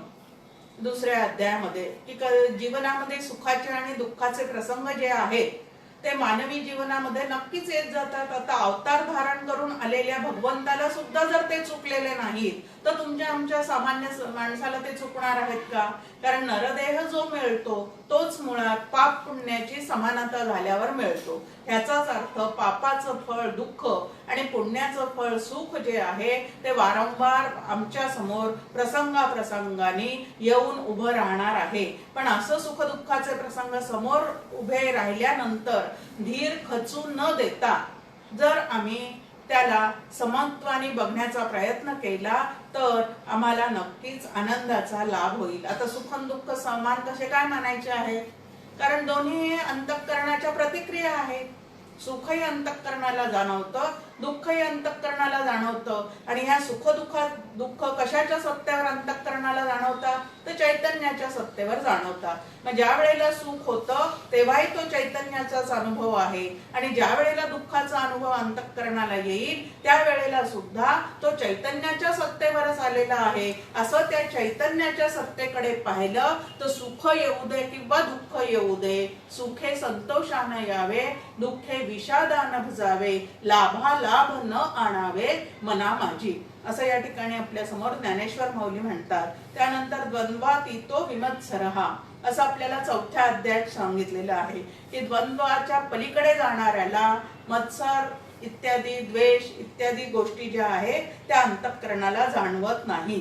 दुसऱ्या अध्यायामध्ये की जीवनामध्ये सुखाचे आणि दुःखाचे प्रसंग जे आहेत ते मानवी जीवनामध्ये नक्कीच येत जातात. आता अवतार धारण करून आलेल्या भगवंताला सुद्धा जर ते चुकलेले नाहीत तर तुमच्या आमच्या सामान्य माणसाला ते चुकणार आहेत का? कारण नरदेह जो मिळतो तोच मुळात पाप पुण्याची समानता झाल्यावर मिळतो. ह्याचाच अर्थ पापाचं फळ दुःख आणि पुण्याचं फळ सुख जे आहे ते वारंवार आमच्या समोर प्रसंगाप्रसंगाने येऊन उभं राहणार आहे. पण असं सुख दुःखाचे प्रसंग समोर उभे राहिल्यानंतर धीर खचू न देता जर आम्ही त्याला समत्वाने बघण्याचा प्रयत्न केला तर आम्हाला नक्कीच आनंदाचा लाभ होईल. आता सुख आणि दुःख समान कसे काय मानायचे आहे? कारण दोन्ही अंतःकरणाच्या प्रतिक्रिया आहेत. सुखही अंतःकरणाला जाणवतं, दुःखही अंतःकरणाला जाणवतं. आणि ह्या सुख दुःख कशाच्या सत्तेवर अंतःकरणाला जाणवतात तर चैतन्याच्या सत्तेवर जाणवतात. मग ज्या वेळेला सुख होतं तेव्हाही तो चैतन्याचाच अनुभव आहे आणि ज्या वेळेला दुःखाचा अनुभव अंतःकरणाला येईल त्यावेळेला सुद्धा तो चैतन्याच्या सत्तेवरच आलेला आहे. असं त्या चैतन्याच्या सत्तेकडे पाहिलं तर सुख येऊ दे किंवा दुःख येऊ दे, सुखे संतोषानं यावे, दुःखे विषादानं भजावे, लाभा लाभ न आणावे मना माझी, असं या ठिकाणी आपल्या समोर ज्ञानेश्वर माऊली म्हणतात. त्यानंतर द्वंद्वातीतो विमत्सरहा असं आपल्याला चौथ्या अध्यायात सांगितलेलं आहे की द्वंद्वाच्या पलीकडे जाणाऱ्याला मत्सर इत्यादी, द्वेष इत्यादी गोष्टी ज्या आहेत त्या अंतःकरणाला जाणवत नाही.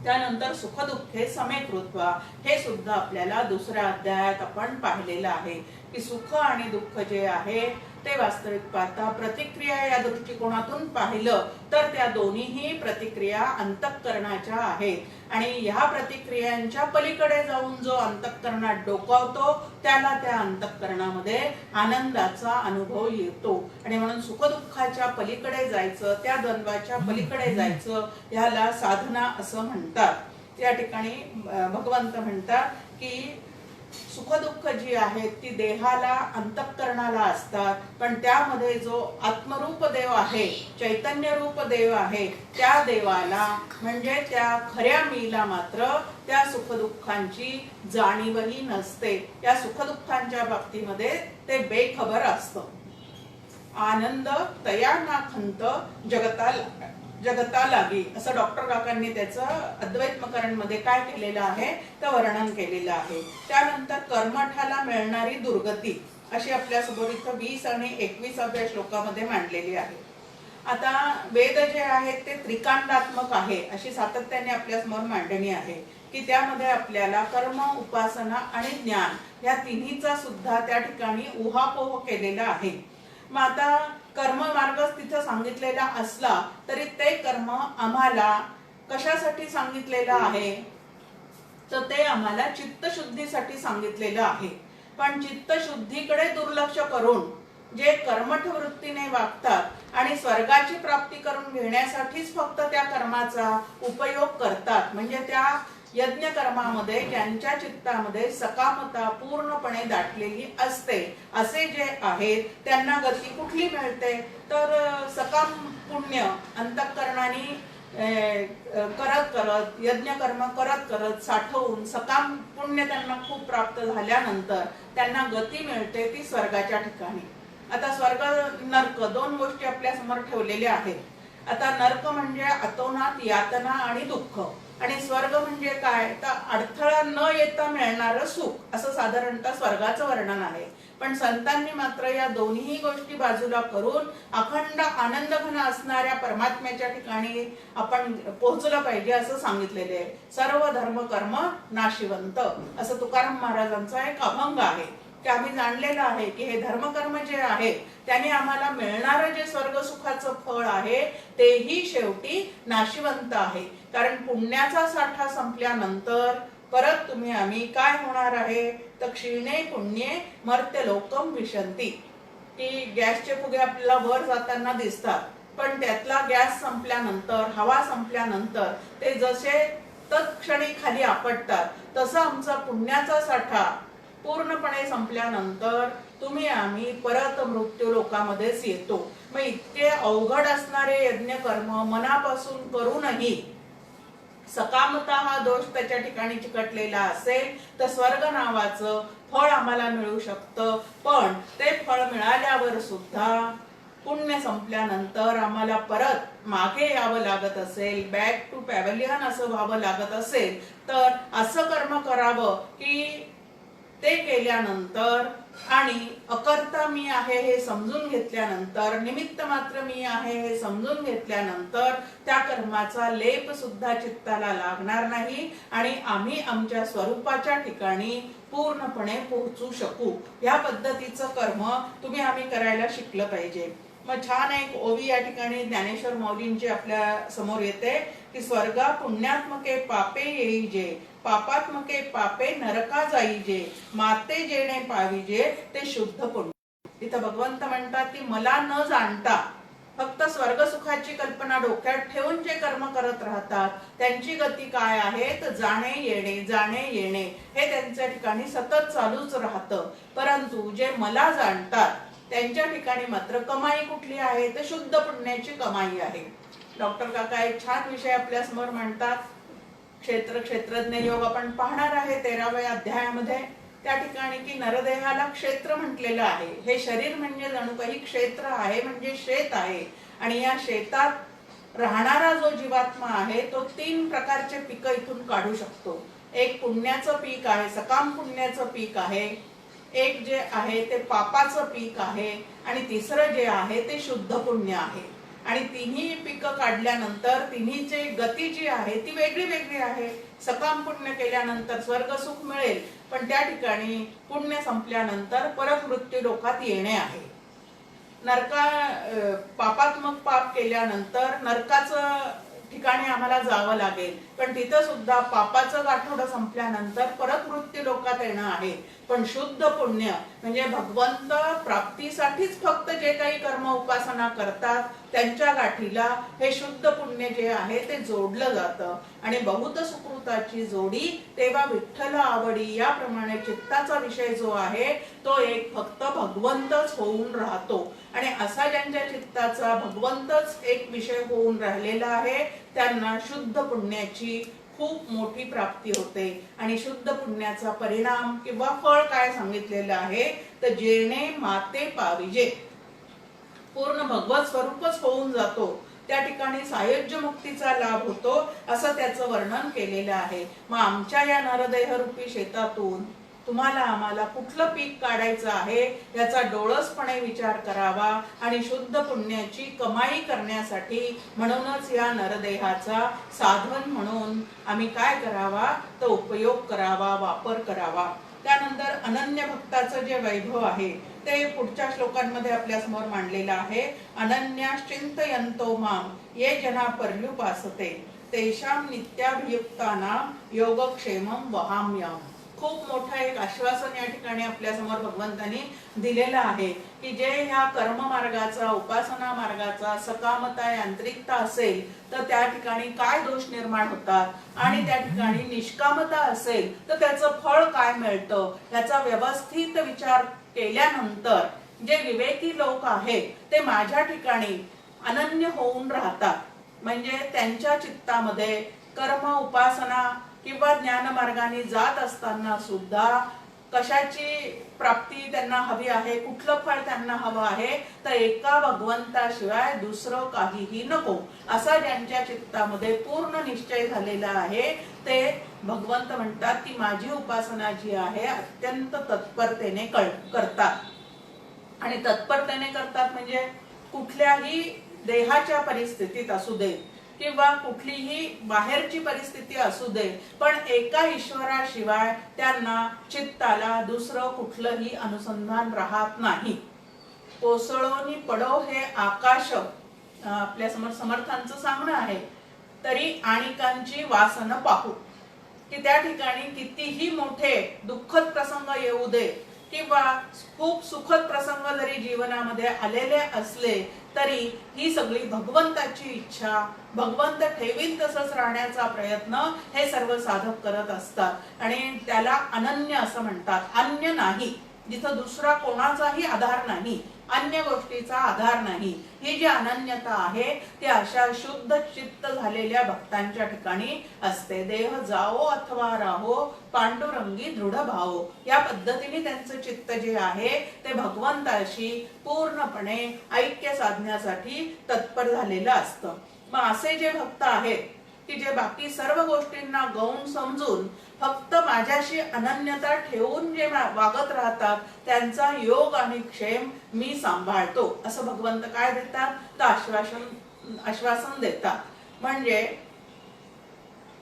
त्यानंतर सुख दुःखे समेकृत्वा हे सुद्धा आपल्याला दुसऱ्या अध्यायात आपण पाहिलेलं आहे की सुख आणि दुःख जे आहे ते वास्तविक पाहता प्रतिक्रिया या दृष्टिकोनातून पाहिलं तर त्या दोन्हीही प्रतिक्रिया अंतःकरणाच्या आहेत आणि ह्या प्रतिक्रियांच्या पलीकडे जाऊन जो अंतःकरणात डोकावतो त्याला त्या अंतःकरणामध्ये आनंदाचा अनुभव येतो. आणि म्हणून सुख दुःखाच्या पलीकडे जायचं, त्या द्वंद्वाच्या पलीकडे जायचं ह्याला साधना असं म्हणतात. या ठिकाणी भगवंत म्हणतात की सुख दुःख जी आहेत ती देहाला अंतःकरणाला असतात, पण त्यामध्ये जो आत्मरूप देव आहे, चैतन्य रूप देव आहे, त्या देवाला म्हणजे त्या खऱ्या मीला मात्र त्या सुख दुःखांची जाणीवही नसते. त्या सुख दुःखांच्या बाबतीमध्ये ते बेखबर असतं. आनंद तया ना खंत जगता लागी, असं डॉक्टर काकांनी त्याचं अद्वैत मकरणमध्ये काय केलेलं आहे तर वर्णन केलेलं आहे. त्यानंतर कर्मठाला मिळणारी दुर्गती अशी आपल्यासमोर इथं 20 आणि 21व्या श्लोकामध्ये मांडलेली आहे. आता वेद जे आहेत ते त्रिकांडात्मक आहे अशी सातत्याने आपल्यासमोर मांडणी आहे की त्यामध्ये आपल्याला कर्म, उपासना आणि ज्ञान या तिन्हीचा सुद्धा त्या ठिकाणी उहापोह केलेला आहे. मग आता कर्म मार्गच तिथं सांगितलेला असला तरी ते कर्म आम्हाला कशासाठी सांगितलेलं आहे तर ते आम्हाला चित्तशुद्धीसाठी सांगितलेलं आहे. पण चित्तशुद्धीकडे दुर्लक्ष करून जे कर्मठ वृत्तीने वागतात आणि स्वर्गाची प्राप्ती करून घेण्यासाठीच फक्त त्या कर्माचा उपयोग करतात, म्हणजे त्या यज्ञ कर्मामध्ये ज्यांच्या चित्तामध्ये सकामता पूर्णपणे दाटलेली असते असे जे आहेत त्यांना गती कुठली मिळते तर सकाम पुण्य अंतःकरणाने करत करत यज्ञ कर्म करत करत साठवून सकाम पुण्य त्यांना खूप प्राप्त झाल्यानंतर त्यांना गती मिळते ती स्वर्गाच्या ठिकाणी. आता स्वर्ग नरक दोन गोष्टी आपल्या समोर ठेवलेल्या आहेत. आता नरक म्हणजे अतोनात यातना आणि दुःख, आणि स्वर्ग म्हणजे काय तर अडथळा न येता मिळणारं सुख असं साधारणतः स्वर्गाचं वर्णन आहे. पण संतांनी मात्र या दोन्ही गोष्टी बाजूला करून अखंड आनंद घन असणाऱ्या परमात्म्याच्या ठिकाणी आपण पोहोचलं पाहिजे असं सांगितलेले आहे. सर्व धर्म कर्म नाशिवंत असं तुकाराम महाराजांचा एक अभंग आहे की आम्ही जाणलेलं आहे की हे धर्मकर्म जे आहे त्याने आम्हाला मिळणारं जे स्वर्ग सुखाचं फळ आहे तेही शेवटी नाशिवंत आहे. कारण पुण्याचा साठा संपल्यानंतर परत तुम्ही आम्ही काय होणार आहे तर क्षीणे पुण्ये मर्त्य लोकम विशंती, की गॅसचे फुगे आपल्याला वर जाताना दिसतात पण त्यातला गॅस संपल्यानंतर हवा संपल्यानंतर ते जसे तत्क्षणी खाली आपटतात तसं आमचा पुण्याचा साठा पूर्णपणे संपल्यानंतर तुम्ही आम्ही परत मृत्यू लोकामध्येच येतो. मग इतके अवघड असणारे यज्ञ कर्म मनापासून करूनही सकामता हा दोष त्याच्या ठिकाणी चिकटलेला असेल तर स्वर्ग नावाचं फळ आम्हाला मिळू शकतं. पण ते फळ मिळाल्यावर सुद्धा पुण्य संपल्यानंतर आम्हाला परत मागे यावं लागत असेल, बॅक टू पॅव्हलियन असं व्हावं लागत असेल तर असं कर्म करावं की ते केल्यानंतर आणि अकर्ता मी आहे हे समजून घेतल्यानंतर, निमित्त मात्र मी आहे हे समजून घेतल्यानंतर त्या कर्माचा लेप सुद्धा चित्ताला लागणार नाही आणि आम्ही आमच्या स्वरूपाच्या ठिकाणी पूर्णपणे पोहोचू शकू. या पद्धतीचं कर्म तुम्ही आम्ही करायला शिकलं पाहिजे. मग छान एक ओवी या ठिकाणी ज्ञानेश्वर माऊलींची आपल्या समोर येते की स्वर्गा पुण्यात्मके पापे येईजे, पापात्मके पापे नरका जाईजे, माते जेणे पाविजे ते शुद्ध पुण्य. इथं भगवंत म्हणतात की मला न जाणता फक्त स्वर्ग सुखाची कल्पना डोक्यात ठेवून जे कर्म करत राहतात त्यांची गती काय आहे तर जाणे येणे जाणे येणे हे त्यांच्या ठिकाणी सतत चालूच राहतं. परंतु जे मला जाणतात त्यांच्या ठिकाणी मात्र कमाई कुठली आहे तर शुद्ध पुण्याची कमाई आहे. डॉक्टर काका एक छान विषय आपल्या समोर मांडतात. क्षेत्रज्ञ योग आपण पाहणार आहे 13व्या अध्यायामध्ये. त्या ठिकाणी की नरदेहाला क्षेत्र म्हटलेलं आहे. हे शरीर म्हणजे जणू काही क्षेत्र आहे, म्हणजे शेत आहे. आणि या शेतात राहणारा जो जीवात्मा आहे तो 3 प्रकारचे पिकं इथून काढू शकतो. एक पुण्याचं पीक आहे, सकाम पुण्याचं पीक आहे, एक जे आहे ते पापाचं पीक आहे आणि तिसरं जे आहे ते शुद्ध पुण्य आहे. आणि तिन्ही पिकं काढल्यानंतर तिन्हीची गती जी आहे ती वेगळी वेगळी आहे. सकाम पुण्य केल्यानंतर स्वर्ग सुख मिळेल पण त्या ठिकाणी पुण्य संपल्यानंतर परत मृत्यू लोकात येणे आहे. पापात्मक पाप केल्यानंतर नरकाचं ठिकाणी आम्हाला जावं लागेल पण तिथं सुद्धा पापाचं गाठोडं संपल्यानंतर परत मृत्यू लोकात येणं आहे. पण शुद्ध पुण्य म्हणजे भगवंत प्राप्तीसाठीच फक्त जे काही कर्म उपासना करतात त्यांच्या गाठीला हे शुद्ध पुण्य जे आहे ते जोडलं जातं. आणि बहुत सुकृताची जोडी तेव्हा विठ्ठल आवडी याप्रमाणे चित्ताचा विषय जो आहे तो एक फक्त भगवंतच होऊन राहतो. आणि असा ज्यांच्या चित्ताचा भगवंतच एक विषय होऊन राहिलेला आहे त्यांना शुद्ध पुण्याची खूप मोठी प्राप्ती होते. आणि शुद्ध पुण्याचा परिणाम किंवा फळ काय सांगितलेलं आहे तर जेणे माते पाविजे, पूर्ण भगवत स्वरूपच होऊन जातो. त्या ठिकाणी सायुज्य मुक्तीचा लाभ होतो असं त्याचं वर्णन केलेलं आहे. मग आमच्या या नरदेहरूपी शेतातून तुम्हाला आम्हाला कुठलं पीक काढायचं आहे याचा डोळसपणे विचार करावा आणि शुद्ध पुण्याची कमाई करण्यासाठी म्हणूनच या नरदेहाचा साधन म्हणून आम्ही काय करावा तर उपयोग करावा, वापर करावा. त्यानंतर अनन्य भक्ताचं जे वैभव आहे ते पुढच्या श्लोकांमध्ये आपल्या समोर मांडलेलं आहे. अनन्याश्चिंतयन्तो माम ये जना पर्युपासते तेषां नित्याभियुक्तानां योगक्षेमं वहाम्यहम्. खूप मोठं एक आश्वासन या ठिकाणी आपल्या समोर भगवंतांनी दिलेलं आहे की जे ह्या कर्म मार्गाचा, उपासना मार्गाचा सकामता, यांत्रिकता असेल तर त्या ठिकाणी काय दोष निर्माण होतात आणि त्या ठिकाणी निष्कामता असेल तर त्याचं फळ काय मिळतं याचा व्यवस्थित विचार केल्यानंतर जे विवेकी लोक आहेत ते माझ्या ठिकाणी अनन्य होऊन राहतात. म्हणजे त्यांच्या चित्तामध्ये कर्म, उपासना किंवा ज्ञान मार्गाने जात असताना सुद्धा कशाची प्राप्ती त्यांना हवी आहे, कुठलं फळ त्यांना हवं आहे तर एका भगवंताशिवाय दुसरं काहीही नको असा ज्यांच्या चित्तामध्ये पूर्ण निश्चय झालेला आहे ते भगवंत म्हणतात की माझी उपासना जी आहे अत्यंत तत्परतेने करतात. आणि तत्परतेने करतात म्हणजे कुठल्याही देहाच्या परिस्थितीत असू दे किंवा कुठलीही बाहेरची परिस्थिती असू दे पण एका ईश्वराशिवाय त्यांना चित्ताला दुसरं कुठलंही अनुसंधान राहत नाही. कोसळोनी पडो हे आकाश आपल्या समोर समर्थांचं सांगणं आहे. तरी आणिकांची वासन पाहू की त्या ठिकाणी कितीही मोठे दुःखद प्रसंग येऊ दे किंवा खूप सुखद प्रसंग जरी जीवनामध्ये आलेले असले तरी ही सगळी भगवंताची इच्छा, भगवंत ठेवील तसंच राहण्याचा प्रयत्न हे सर्व साधक करत असतात आणि त्याला अनन्य असं म्हणतात. अन्य नाही, जिथं दुसरा कोणाचाही आधार नाही, अन्य गोष्टीचा आधार नाही. ही जी अनन्यता आहे ती अशा शुद्ध चित्त झालेल्या भक्तांच्या ठिकाणी असते. देह जाओ अथवा राहो पांडुरंगी दृढ भावो या पद्धतीने त्यांचं चित्त जे आहे ते भगवंताशी पूर्णपणे ऐक्य साधण्यासाठी तत्पर झालेलं असतं. मग असे जे भक्त आहेत की जे बाकी सर्व गोष्टींना गौण समजून फक्त माझ्याशी अनन्यता ठेवून जे वागत राहतात त्यांचा योग आणि क्षेम मी सांभाळतो असं भगवंत काय देतात तर आश्वासन देतात. म्हणजे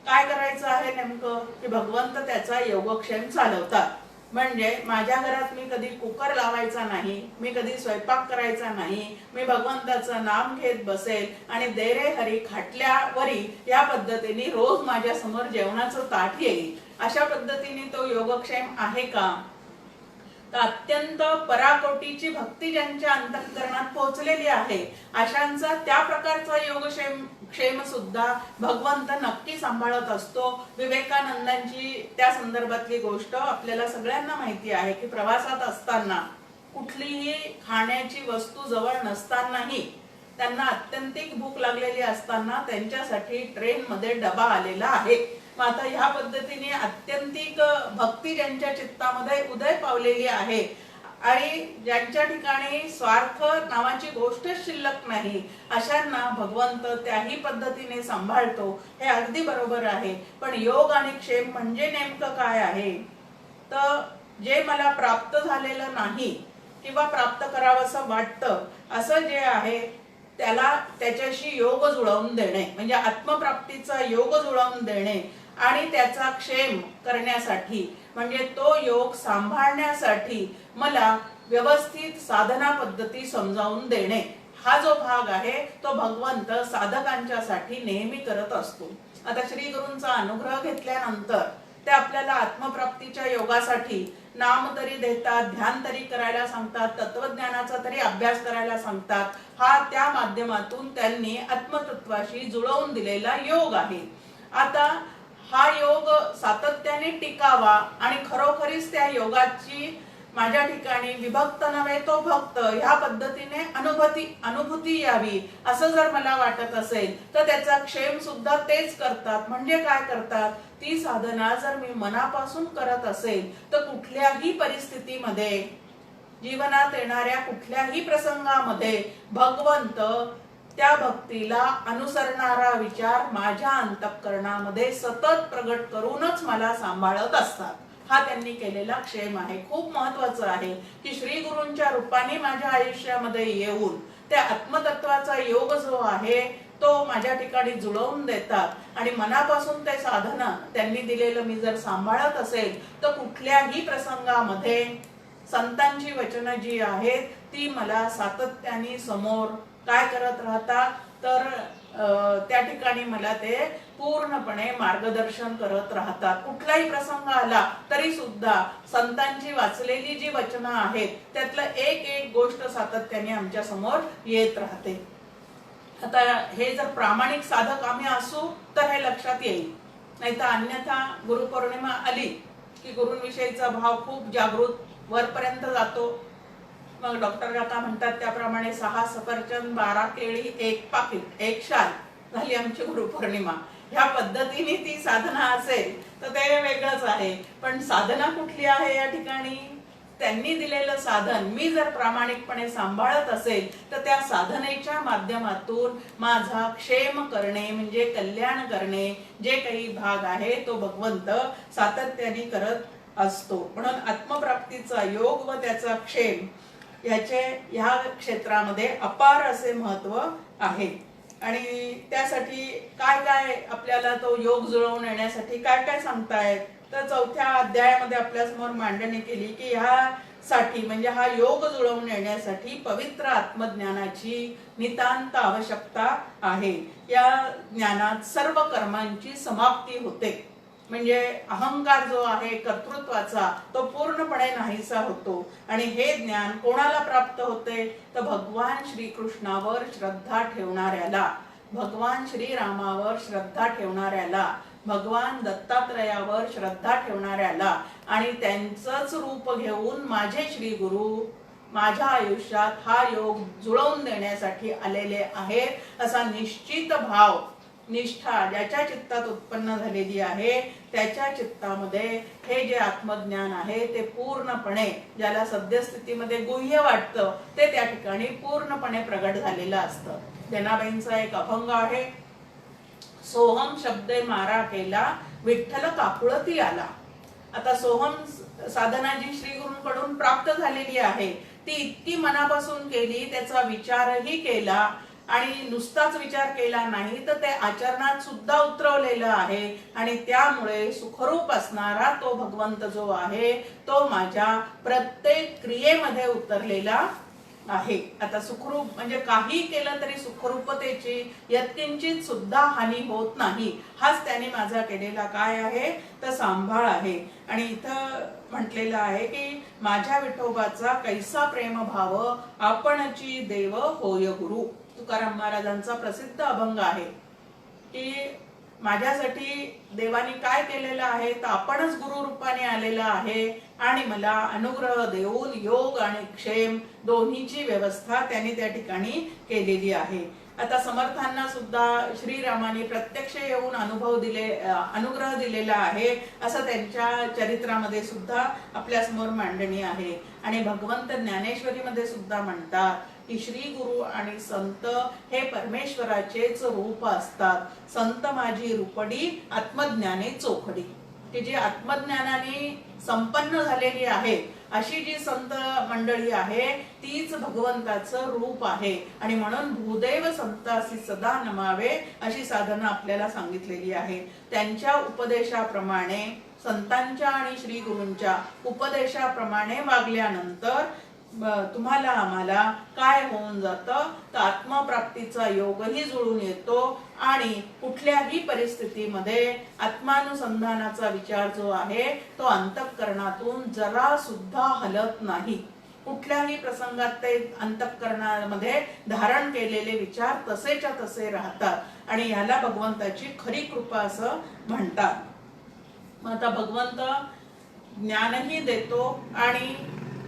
काय करायचं आहे नेमकं की भगवंत त्याचा योगक्षेम चालवतात. म्हणजे माझ्या घरात मी कधी कुकर लावायचा नाही, मी कधी स्वयंपाक करायचा नाही, मी भगवंताचं नाम घेत बसेल आणि दे रे हरी खाटल्यावरी या पद्धतीने रोज माझ्या समोर जेवणाचं ताट येईल अशा पद्धतीने तो योगक्षेम आहे का तर अत्यंत पराकोटीची भक्ती ज्यांच्या अंतःकरणात पोहोचलेली आहे अशांचा त्या प्रकारचा योगक्षेम सुद्धा भगवंत नक्की सांभाळत असतो. विवेकानंदांची त्या संदर्भातली गोष्ट आपल्याला सगळ्यांना माहिती आहे की प्रवासात असताना कुठलीही खाण्याची वस्तू जवळ नसतानाही त्यांना अत्यंतिक भूक लागलेली असताना त्यांच्यासाठी ट्रेन मध्ये डबा आलेला आहे. मग आता ह्या पद्धतीने अत्यंतिक भक्ती ज्यांच्या चित्तामध्ये उदय पावलेली आहे आणि ज्यांच्या ठिकाणी स्वार्थ नावाची गोष्ट शिल्लक नाही अशांना भगवंत त्याही पद्धतीने सांभाळतो हे अगदी बरोबर आहे. पण योग आणि क्षेम म्हणजे नेमकं काय आहे तर जे मला प्राप्त झालेलं नाही किंवा प्राप्त करावंसं वाटतं असं जे आहे त्याला त्याच्याशी योग जुळवून देणे म्हणजे आत्मप्राप्तीचा योग जुळवून देणे आणि त्याचा क्षेम करण्यासाठी म्हणजे तो योग सांभाळण्यासाठी मला व्यवस्थित साधना पद्धती समजावून देणे हा जो भाग आहे तो भगवंत साधकांच्या साठी नेहमी करत असतो. आता श्री गुरूंचा अनुग्रह घेतल्यानंतर ते आपल्याला आत्मप्राप्तीच्या योगासाठी नाम तरी देतात, ध्यान तरी करायला सांगतात, तत्वज्ञानाचा तरी अभ्यास करायला सांगतात. हा त्या माध्यमातून त्यांनी आत्मतत्वाशी जुळवून दिलेला योग आहे. आता हा योग सातत्याने टिकावा आणि खरोखरीच त्या योगाची माझ्या ठिकाणी विभक्त नव्हे तो भक्त ह्या पद्धतीने अनुभूती यावी असं जर मला वाटत असेल तर त्याचा क्षेम सुद्धा तेच करतात. म्हणजे काय करतात ती साधना जर मी मनापासून करत असेल तर कुठल्याही परिस्थितीमध्ये जीवनात येणाऱ्या कुठल्याही प्रसंगामध्ये भगवंत त्या भक्तीला अनुसरणारा विचार माझ्या अंतःकरणामध्ये सतत प्रगट करूनच मला सांभाळत असतात. हा त्यांनी केलेला क्षेम आहे. खूप महत्वाचं आहे की श्री गुरूंच्या रूपाने माझ्या आयुष्यामध्ये येऊन त्या आत्मतत्वाचा योग जो आहे तो माझ्या ठिकाणी जुळवून देतात आणि मनापासून ते साधना त्यांनी दिलेलं मी जर सांभाळत असेल तर कुठल्याही प्रसंगामध्ये संतांची वचनं जी आहेत ती मला सातत्याने समोर काय करत राहतात तर त्या ठिकाणी मला ते पूर्णपणे मार्गदर्शन करत राहतात. कुठलाही प्रसंग आला तरी सुद्धा संतांची वाचलेली जी वचनं आहेत त्यातलं एक एक गोष्ट सातत्याने आमच्या समोर येत राहते. आता हे जर प्रामाणिक साधक आम्ही असू तर हे लक्षात येईल. नाही तर अन्यथा गुरुपौर्णिमा आली की गुरूंविषयीचा भाव खूप जागृत वरपर्यंत जातो. मग डॉक्टर काका म्हणतात त्याप्रमाणे 6 सफरचंद 12 केळी 1 पाकिट 1 शाल झाली आमची गुरुपौर्णिमा. ह्या पद्धतीने ती साधना असेल तर ते वेगळंच आहे. पण साधना कुठली आहे या ठिकाणी? त्यांनी दिलेलं साधन मी जर प्रामाणिकपणे सांभाळत असेल तर त्या साधनेच्या माध्यमातून माझा क्षेम करणे म्हणजे कल्याण करणे जे काही भाग आहे तो भगवंत सातत्याने करत असतो. म्हणून आत्मप्राप्तीचा योग व त्याचा क्षेम याचे ह्या क्षेत्रामध्ये अपार असे महत्व आहे. आणि त्यासाठी काय काय आपल्याला तो योग जुळवून येण्यासाठी काय काय सांगतायत तर 4थ्या अध्यायामध्ये आपल्या समोर मांडणी केली की ह्यासाठी म्हणजे हा योग जुळवून येण्यासाठी पवित्र आत्मज्ञानाची नितांत आवश्यकता आहे. या ज्ञानात सर्व कर्मांची समाप्ती होते. म्हणजे अहंकार जो आहे कर्तृत्वाचा तो पूर्णपणे नाहीसा होतो. आणि हे ज्ञान कोणाला प्राप्त होते तर भगवान श्रीकृष्णावर श्रद्धा ठेवणाऱ्याला, भगवान श्रीरामावर श्रद्धा ठेवणाऱ्याला, भगवान दत्तात्रयावर श्रद्धा ठेवणाऱ्याला आणि त्यांचंच रूप घेऊन माझे श्री गुरु माझ्या आयुष्यात हा योग जुळवून देण्यासाठी आलेले आहेत असा निश्चित भाव निष्ठा ज्याच्या चित्तात उत्पन्न झालेली आहे त्याच्या चित्तामध्ये हे जे आत्मज्ञान आहे ते पूर्णपणे ज्याला सद्यस्थितीमध्ये गुह्य वाटतं ते त्या ठिकाणी पूर्णपणे प्रगट झालेलं असतं. जनाबाईंचा एक अभंग आहे, सोहम शब्दे मारा केला विठ्ठल काकुळती आला. आता सोहम साधना जी श्री गुरूंकडून प्राप्त झालेली आहे ती इतकी मनापासून केली, त्याचा विचारही केला आणि नुसताच विचार केला नाही तर ते आचरणात सुद्धा उतरवलेलं आहे आणि त्यामुळे सुखरूप असणारा तो भगवंत जो आहे तो माझ्या प्रत्येक क्रियेमध्ये उतरलेला आहे. आता सुखरूप म्हणजे काही केलं तरी सुखरूपतेची यत्किंचित सुद्धा हानी होत नाही. हाच त्याने माझा केलेला काय आहे तर सांभाळ आहे. आणि इथं म्हटलेलं आहे की माझ्या विठोबाचा कैसा प्रेम भाव आपणची देव होय गुरु. तुकाराम महाराजांचा प्रसिद्ध अभंग आहे की माझ्यासाठी देवाने काय केलेलं आहे तर आपणच गुरु रूपाने आलेला आहे आणि मला अनुग्रह देऊन योग आणि क्षेम दोन्हीची व्यवस्था त्याने त्या ठिकाणी केलेली आहे. आता समर्थांना सुद्धा श्रीरामाने प्रत्यक्ष येऊन अनुग्रह दिलेला आहे असं त्यांच्या चरित्रामध्ये सुद्धा आपल्या समोर मांडणी आहे. आणि भगवंत ज्ञानेश्वरीमध्ये सुद्धा म्हणतात की श्री गुरु आणि संत हे परमेश्वराचेच रूप असतात. संत माझी रूपडी आत्मज्ञाने चोखडी. की जी आत्मज्ञानाने संपन्न झालेली आहे अशी जी संत मंडळी आहे तीच भगवंताचं रूप आहे. आणि म्हणून भूदेव संतासी सदा नमावे अशी साधना आपल्याला सांगितलेली आहे. त्यांच्या उपदेशाप्रमाणे संतांच्या आणि श्री गुरूंच्या उपदेशाप्रमाणे वागल्यानंतर तुम्हाला आम्हाला काय होऊन जातं तर आत्मप्राप्तीचा योगही जुळून येतो आणि कुठल्याही परिस्थितीमध्ये आत्मानुसंधानाचा विचार जो आहे तो अंतःकरणातून जरा सुद्धा हलत नाही. कुठल्याही प्रसंगात ते अंतःकरणामध्ये धारण केलेले विचार तसेच्या तसे राहतात आणि ह्याला भगवंताची खरी कृपा असं म्हणतात. आता भगवंत ज्ञानही देतो आणि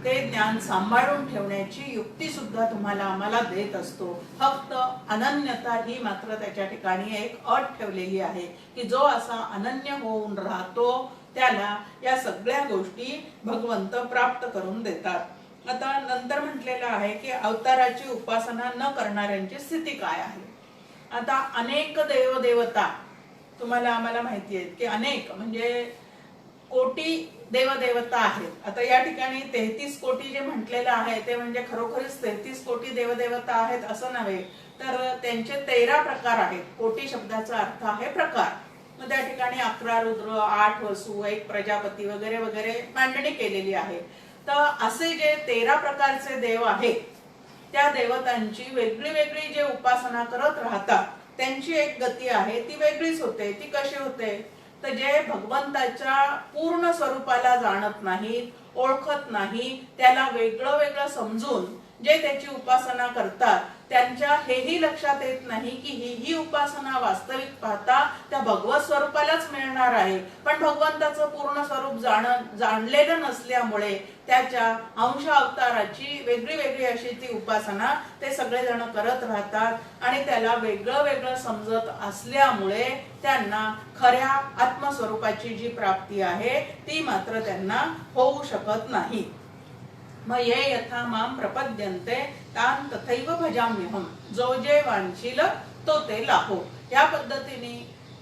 ते ज्ञान सांभाळून ठेवण्याची युक्ती सुद्धा तुम्हाला आम्हाला देत असतो. फक्त अनन्यता ही मात्र त्याच्या ठिकाणी एक अट ठेवलेली आहे की जो असा अनन्य होऊन राहतो त्याला या सगळ्या गोष्टी भगवंत प्राप्त करून देतात. आता नंतर म्हटलेलं आहे की अवताराची उपासना न करणाऱ्यांची स्थिती काय आहे. आता अनेक देवदेवता तुम्हाला आम्हाला माहिती आहेत की अनेक म्हणजे कोटी देवदेवता आहेत. आता या ठिकाणी 33 कोटी जे म्हटलेलं आहे ते म्हणजे खरोखरीच 33 कोटी देवदेवता आहेत असं नव्हे, तर त्यांचे 13 प्रकार आहेत. कोटी शब्दाचा अर्थ आहे प्रकार. मग त्या ठिकाणी 11 रुद्र, 8 वसु, 1 प्रजापती वगैरे वगैरे मांडणी केलेली आहे. तर असे जे 13 प्रकारचे देव आहेत त्या देवतांची वेगळी वेगळी जे उपासना करत राहतात त्यांची एक गती आहे, ती वेगळीच होते. ती कशी होते, तर जे भगवंताच्या पूर्ण स्वरूपाला जाणत नाहीत, ओळखत नाही, त्याला वेगळं वेगळं समजून जे त्याची उपासना करतात त्यांच्या हेही लक्षात येत नाही की ही उपासना वास्तविक पाहता त्या भगवत स्वरूपालाच मिळणार आहे, पण भगवंताचं पूर्ण स्वरूप जाणलेलं नसल्यामुळे त्याच्या अंश अवताराची वेगळी वेगळी अशी ती उपासना ते सगळेजण करत राहतात आणि त्याला वेगळं वेगळं समजत असल्यामुळे त्यांना खऱ्या आत्मस्वरूपाची जी प्राप्ती आहे ती मात्र त्यांना होऊ शकत नाही. मग ये यथा माम प्रपद्यन्ते तान तथैव भजाम्यहम, जो जे वांछील तो ते लाहो. या पद्धतीने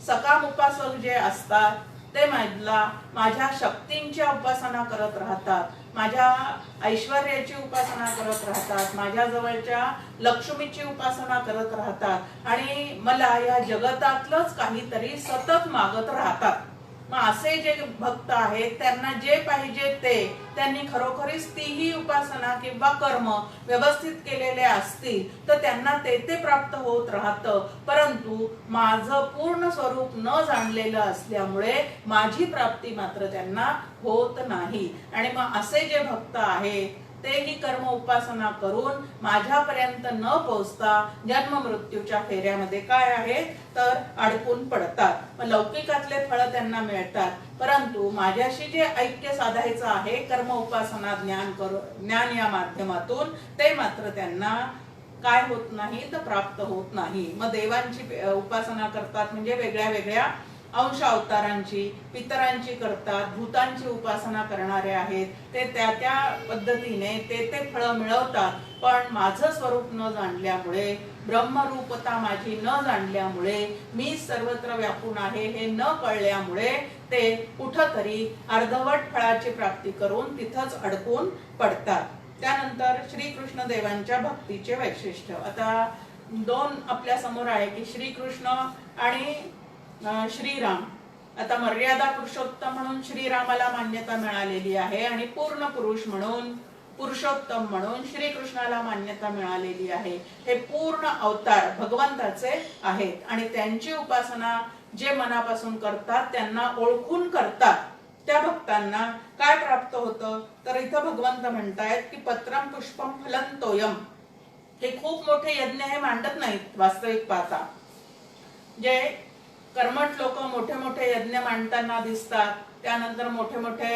सकाम उपासक जे असतात ते माझ्या शक्तींची उपासना करत राहतात, माझ्या ऐश्वर्याची उपासना करत राहतात, माझ्या जवळच्या लक्ष्मीची उपासना करत राहतात आणि मला या जगतातलंच काहीतरी सतत मागत राहतात. मग असे जे भक्त आहेत त्यांना जे पाहिजे ते त्यांनी खरोखरीच तीही उपासना किंवा कर्म व्यवस्थित केलेले असतील तर त्यांना ते प्राप्त होत राहतं. परंतु माझं पूर्ण स्वरूप न जाणलेलं असल्यामुळे माझी प्राप्ती मात्र त्यांना होत नाही. आणि मग असे जे भक्त आहेत तेही कर्म उपासना करून माझ्यापर्यंत न पोहोचता जन्म मृत्यूच्या फेऱ्यामध्ये काय आहे तर अडकून पडतात. मग लौकिकातले फळ त्यांना मिळतात, परंतु माझ्याशी जे ऐक्य साधायचं आहे कर्म उपासना ज्ञान या माध्यमातून ते मात्र त्यांना काय होत नाही तर प्राप्त होत नाही. मग देवांची उपासना करतात म्हणजे वेगळ्या वेगळ्या अंश अवतारांची, पितरांची करतात, भूतांची उपासना करणारे आहेत, ते त्या त्या पद्धतीने ते फळ मिळवतात. पण माझं स्वरूप न जाणल्यामुळे, ब्रह्मरूपता माझी न जाणल्यामुळे, मी सर्वत्र व्यापून आहे हे न कळल्यामुळे ते कुठंतरी अर्धवट फळाची प्राप्ती करून तिथंच अडकून पडतात. त्यानंतर श्रीकृष्ण देवांच्या भक्तीचे वैशिष्ट्य. आता दोन आपल्या समोर आहे की श्रीकृष्ण आणि श्रीराम. आता मर्यादा पुरुषोत्तम म्हणून श्रीरामाला मान्यता मिळालेली आहे आणि पूर्ण पुरुष म्हणून पुरुषोत्तम म्हणून श्रीकृष्णाला मान्यता मिळालेली आहे. हे पूर्ण अवतार भगवंताचे आहेत आणि त्यांची उपासना जे मनापासून करतात त्यांना ओळखून करतात त्या भक्तांना काय प्राप्त होतं तर इथं भगवंत म्हणतायत की पत्रम पुष्पम फलं तोयम. हे खूप मोठे यज्ञ हे मांडत नाहीत वास्तविक पाहता. जे कर्मठ लोक मोठे मोठे यज्ञ मांडताना दिसतात, त्यानंतर मोठे मोठे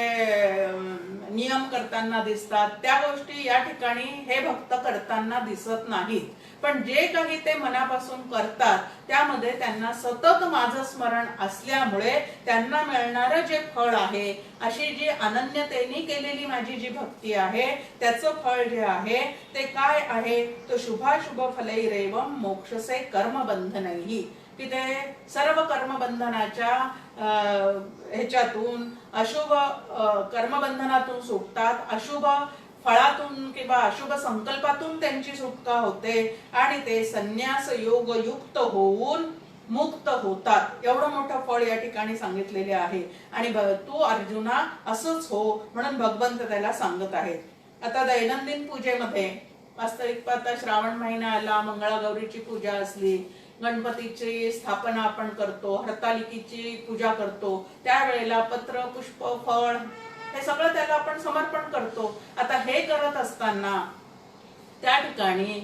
नियम करताना दिसतात, त्या गोष्टी या ठिकाणी हे भक्त करताना दिसत नाहीत. पण जे काही ते मनापासून करतात त्यामध्ये त्यांना सतत माझं स्मरण असल्यामुळे त्यांना मिळणारं जे फळ आहे, अशी जी अनन्यतेने केलेली माझी जी भक्ती आहे त्याचं फळ जे आहे ते काय आहे तो शुभाशुभ फलैरेवम मोक्षसे कर्मबंधनैहि, की ते सर्व कर्मबंधनाच्या ह्याच्यातून अशुभ कर्मबंधनातून सुटतात, अशुभ फळातून किंवा अशुभ संकल्पातून त्यांची सुटका होते आणि ते संन्यास योग युक्त होऊन मुक्त होतात. एवढं मोठं फळ या ठिकाणी सांगितलेले आहे आणि तू अर्जुना असंच हो म्हणून भगवंत त्याला सांगत आहेत. आता दैनंदिन पूजेमध्ये वास्तविक पाहता श्रावण महिना आला, मंगळागौरीची पूजा असली, गणपतीची स्थापना आपण करतो, हरतालिकेची पूजा करतो, त्यावेळेला पत्र पुष्प फळ हे सगळं त्याला आपण समर्पण करतो. आता हे करत असताना त्या ठिकाणी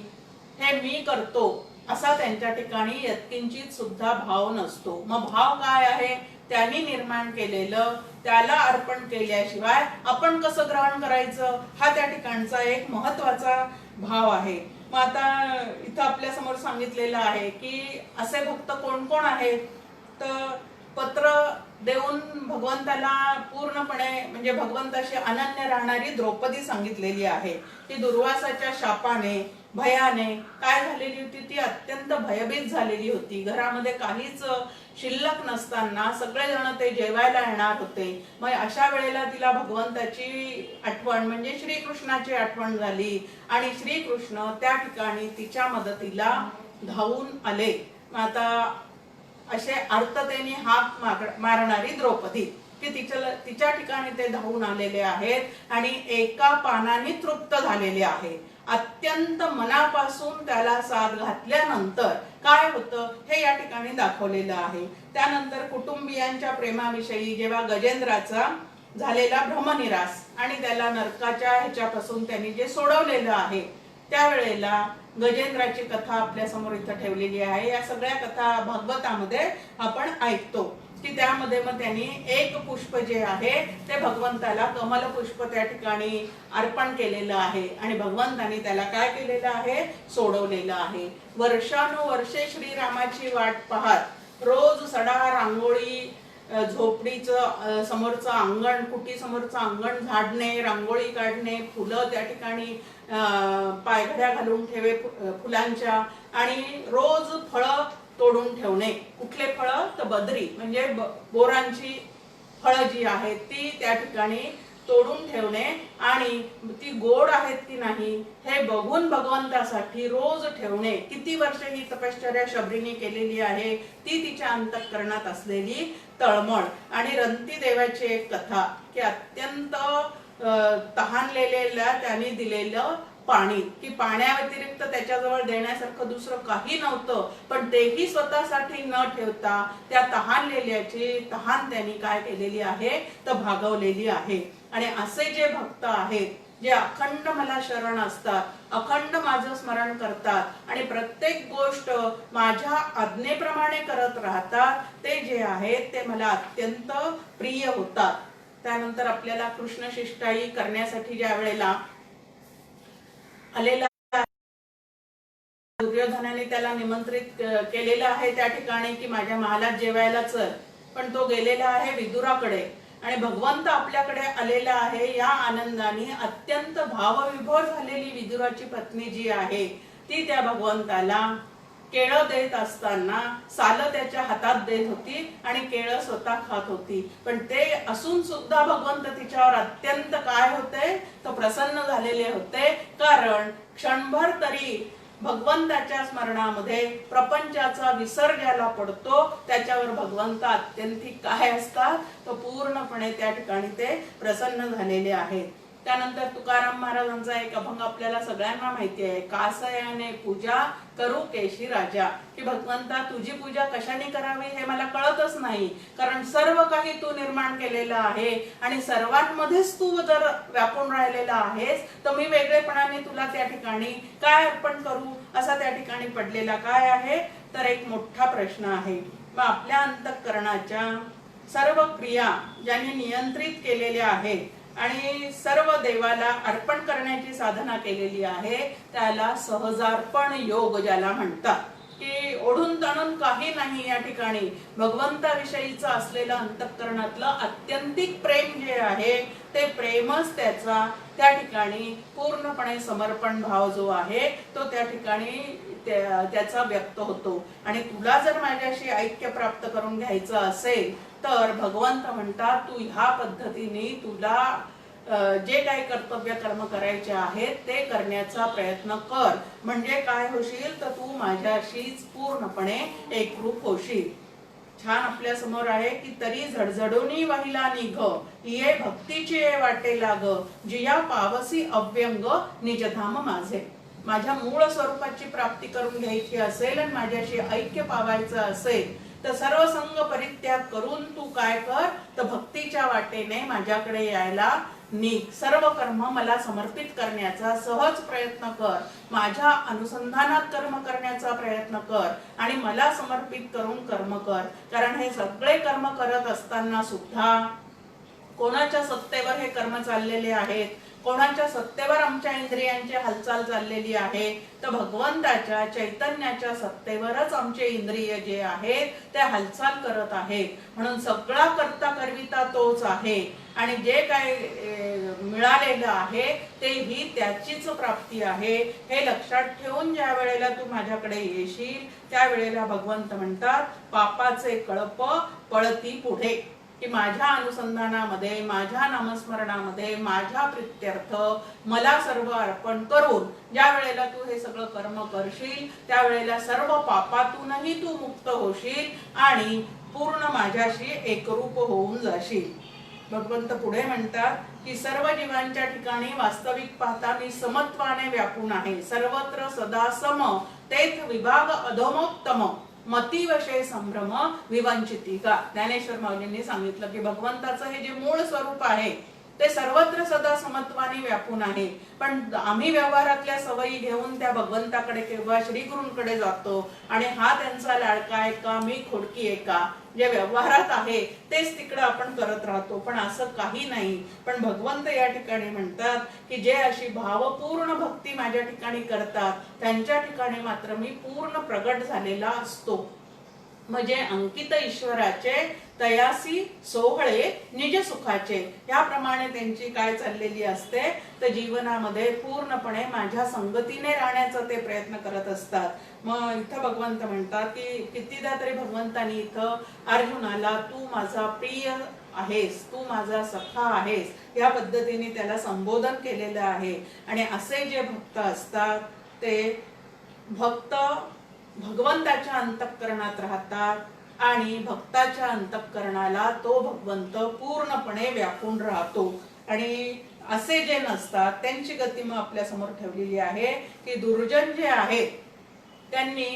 हे मी करतो असा त्यांच्या ठिकाणी यत्किंचित सुद्धा भाव नसतो. मग भाव काय आहे, त्यांनी निर्माण केलेलं त्याला अर्पण केल्याशिवाय आपण कसं ग्रहण करायचं हा त्या ठिकाणचा एक महत्वाचा भाव आहे. मग आता इथं आपल्या समोर सांगितलेलं आहे की असे भक्त कोण कोण आहेत तर पत्र देऊन भगवंताला पूर्णपणे म्हणजे भगवंताशी अनन्य राहणारी द्रौपदी सांगितलेली आहे की दुर्वासाच्या शापाने भयाने काय झालेली होती, ती अत्यंत भयभीत झालेली होती. घरामध्ये काहीच शिल्लक नसताना सगळेजण ते जेवायला येणार होते. मग अशा वेळेला तिला भगवंताची आठवण म्हणजे श्रीकृष्णाची आठवण झाली आणि श्रीकृष्ण त्या ठिकाणी तिच्या मदतीला धावून आले. आता असे अर्थतेने हाक मारणारी द्रौपदी की तिच्या ठिकाणी ते धावून आलेले आहेत आणि एका पानाने तृप्त झालेले आहे. अत्यंत मनापासून त्याला साथ घातल्यानंतर काय होतं हे या ठिकाणी दाखवलेलं आहे. त्यानंतर कुटुंबियांच्या प्रेमाविषयी जेव्हा गजेंद्राचा झालेला भ्रमनिरास आणि त्याला नरकाच्या ह्याच्यापासून त्यांनी जे सोडवलेलं आहे त्यावेळेला गजेंद्राची कथा आपल्या समोर इथं ठेवलेली आहे. या सगळ्या कथा भागवतामध्ये आपण ऐकतो की त्यामध्ये मग त्यांनी एक पुष्प जे आहे ते भगवंताला कमल पुष्प त्या ठिकाणी अर्पण केलेलं आहे आणि भगवंतानी त्याला काय केलेलं आहे, सोडवलेलं आहे. वर्षानुवर्षे श्रीरामाची वाट पाहत रोज सडा रांगोळी झोपडीचं समोरचं अंगण कुटी समोरचं अंगण झाडणे, रांगोळी काढणे, फुलं त्या ठिकाणी पायघड्या घालून ठेवे फुलांच्या आणि रोज फळं तोडून ठेवणे. कुठले फळं तर बदरी म्हणजे बोरांची फळं जी आहेत ती त्या ठिकाणी तोडून ठेवणे आणि ती गोड आहेत की नाही हे बघून भगवंतासाठी रोज ठेवणे. किती वर्ष ही तपश्चर्या शबरीने केलेली आहे ती तिच्या अंतःकरणात असलेली तळमळ. आणि रंती देवाची एक कथा की अत्यंत तहानलेल्या त्याने दिलेलं पाणी की पाण्याव्यतिरिक्त त्याच्याजवळ देण्यासारखं दुसरं काही नव्हतं, पण तेही स्वतःसाठी न ठेवता त्या तहानलेल्याची तहान त्यांनी काय केलेली आहे तर भागवलेली आहे. आणि असे जे भक्त आहेत जे अखंड मला शरण असतात, अखंड माझं स्मरण करतात आणि प्रत्येक गोष्ट माझ्या आज्ञेप्रमाणे करत राहतात ते जे आहेत ते मला अत्यंत प्रिय होतात. त्यानंतर आपल्याला कृष्ण शिष्टाई करण्यासाठी ज्या वेळेला आलेला दुर्योधनाने त्याला निमंत्रित केलेलं आहे त्या ठिकाणी की माझ्या महालात जेवायला चल, पण तो गेलेला आहे विदुराकडे आणि भगवंत आपल्याकडे आलेला आहे. या आनंदाने अत्यंत भावविभोर झालेली विदुराची पत्नी जी आहे ती त्या भगवंताला केळं देत असताना सालं त्याच्या हातात देत होती आणि केळं स्वतः खात होती. पण ते असून सुद्धा भगवंत तिच्यावर अत्यंत काय होते तर प्रसन्न झालेले होते, कारण क्षणभर तरी भगवंताच्या स्मरणामध्ये प्रपंचाचा विसर ज्याला पडतो त्याच्यावर भगवंत अत्यंतिक काय असतात तर पूर्णपणे त्या ठिकाणी ते प्रसन्न झालेले आहेत. त्यानंतर तुकाराम महाराजांचा एक अभंग आपल्याला सगळ्यांना माहिती आहे, कासयाने पूजा करू केशी राजा, की भगवंता तुझी पूजा कशाने करावी हे मला कळतच नाही, कारण सर्व काही तू निर्माण केलेलं आहे आणि सर्वांमध्येच तू जर व्यापून राहिलेला आहेस तर मी वेगळेपणाने तुला त्या ठिकाणी काय अर्पण करू असा त्या ठिकाणी पडलेला काय आहे तर एक मोठा प्रश्न आहे. मग आपल्या अंतःकरणाच्या सर्व क्रिया ज्यांनी नियंत्रित केलेल्या आहेत आणि सर्व देवाला अर्पण करण्याची साधना केलेली आहे त्याला सहजार्पण योग ज्याला म्हणतात, की ओढून ताणून काही नाही या ठिकाणी भगवंताविषयीचं असलेलं अंतःकरणातलं अत्यंतिक प्रेम जे आहे ते प्रेमच त्याचा त्या ठिकाणी पूर्णपणे समर्पण भाव जो आहे तो त्या ठिकाणी त्याचा व्यक्त होतो. आणि तुला जर माझ्याशी ऐक्य प्राप्त करून घ्यायचं असेल तर भगवंत म्हणतात तू ह्या पद्धतीने तुला जे काही कर्तव्य कर्म करायचे आहेत ते करण्याचा प्रयत्न कर, म्हणजे काय होशील तर तू माझ्याशीच पूर्णपणे एकरूप होशील. छान आपल्या समोर आहे की तरी झडझडूनी वाहिला निघ ये भक्तीची वाटे लाग जिया पावसी अव्यंग निजधाम माझे. माझ्या मूळ स्वरूपाची प्राप्ती करून घ्यायची असेल आणि माझ्याशी ऐक्य पावायचं असेल तर सर्व संग परित्याग करून तू काय कर तर भक्तीच्या वाटेने माझ्याकडे यायला निघ. सर्व कर्म मला समर्पित करण्याचा सहज प्रयत्न कर, माझ्या अनुसंधानात कर्म करण्याचा प्रयत्न कर आणि मला समर्पित करून कर्म कर. कारण हे सगळे कर्म करत असताना सुद्धा कोणाच्या सत्तेवर हे कर्म चाललेले आहेत, कोणाच्या सत्तेवर आमच्या इंद्रियांची हालचाल चाललेली आहे तर भगवंताच्या चैतन्याच्या सत्तेवरच आमचे इंद्रिय जे आहेत ते हालचाल करत आहेत. म्हणून सगळा करता करविता तोच आहे आणि जे काय मिळालेलं आहे ते ही त्याचीच प्राप्ती आहे हे लक्षात ठेवून ज्या वेळेला तू माझ्याकडे येशील त्यावेळेला भगवंत म्हणतात पापाचे कळप पळती पुढे, की माझ्या अनुसंधानामध्ये माझ्या नामस्मरणामध्ये माझ्या प्रित्यर्थ मला सर्व अर्पण करून ज्या वेळेला तू हे सगळं कर्म करशील त्यावेळेला सर्व पापातूनही तू मुक्त होशील आणि पूर्ण माझ्याशी एकरूप होऊन जाशील. भगवंत पुढे म्हणतात की सर्व जीवांच्या ठिकाणी वास्तविक पाहता मी समत्वाने व्यापून आहे, सर्वत्र सदा सम तेथ विभाग अधमोत्तम मतीवशे संभ्रम विवंचिती का. ज्ञानेश्वर माऊलींनी सांगितलं की भगवंताचं हे जे मूळ स्वरूप आहे ते सर्वत्र सदा समत्वाने व्यापून आहे, पण आम्ही व्यवहारातल्या सवयी घेऊन त्या भगवंताकडे किंवा श्रीगुरूंकडे जातो आणि हा त्यांचा लाडका आहे का, मी खोडकी आहे का, जे व्यवहारात आहे तेच तिकडे आपण करत राहतो, पण असं काही नाही. पण भगवंत या ठिकाणी म्हणतात की जे अशी भावपूर्ण भक्ती माझ्या ठिकाणी करतात त्यांच्या ठिकाणी मात्र मी पूर्ण प्रगट झालेला असतो. म्हणजे अंकित ईश्वराचे तयासी सोहळे निज सुखाचे, याप्रमाणे त्यांची काय चाललेली असते तर जीवनामध्ये पूर्णपणे माझ्या संगतीने राहण्याचा ते प्रयत्न करत असतात. मग इथं भगवंत म्हणतात की कितीदा तरी भगवंतानी इथं अर्जुनाला तू माझा प्रिय आहेस, तू माझा सखा आहेस या पद्धतीने त्याला संबोधन केलेलं आहे. आणि असे जे भक्त असतात ते भक्त भगवंताच्या अंतःकरणात राहतात आणि भक्ताच्या अंतःकरणाला तो भगवंत पूर्णपणे व्यापून राहतो. आणि असे जे नसतात त्यांची गती मग आपल्या समोर ठेवलेली आहे की दुर्जन जे आहेत त्यांनी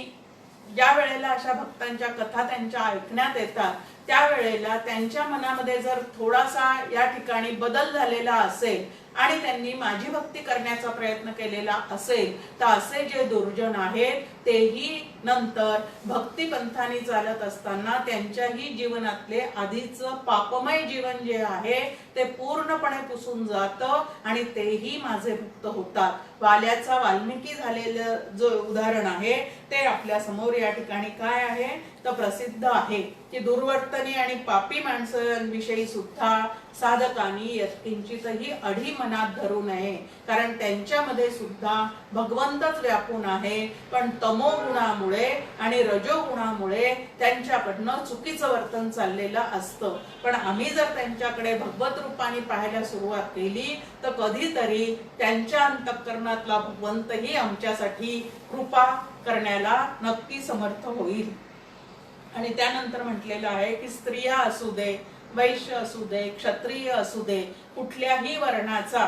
ज्या वेळेला अशा भक्तांच्या कथा त्यांच्या ऐकण्यात येतात त्यावेळेला त्यांच्या मनामध्ये जर थोडासा या ठिकाणी बदल झालेला असेल आणि त्यांनी माझी भक्ती करण्याचा प्रयत्न केलेला असेल तर असे जे दुर्जन आहेत तेही नंतर भक्ती पंथाने चालत असताना त्यांच्याही जीवनातले आधीच पापमय जीवन जे आहे ते पूर्णपणे पुसून जातं आणि तेही माझे भक्त होतात. वाल्याचा वाल्मिकी झालेलं जो उदाहरण आहे ते आपल्या समोर या ठिकाणी काय आहे तर प्रसिद्ध आहे की दुर्वर्तनी आणि पापी माणसांविषयी सुद्धा साधकांनी यत्किंचितही अढी मनात धरू नये, कारण त्यांच्यामध्ये सुद्धा भगवंतच व्यापून आहे, पण तमोगुणामुळे आणि रजोगुणामुळे त्यांच्याकडनं चुकीचं वर्तन चाललेलं असतं. पण आम्ही जर त्यांच्याकडे भगवत रूपाने पाहायला सुरुवात केली तर कधीतरी त्यांच्या अंतःकरणातला भगवंतही आमच्यासाठी कृपा करण्याला नक्की समर्थ होईल. आणि त्यानंतर म्हटलेलं आहे की स्त्रिया असू दे, वैश्य असू दे, क्षत्रिय असू दे, कुठल्याही वर्णाचा,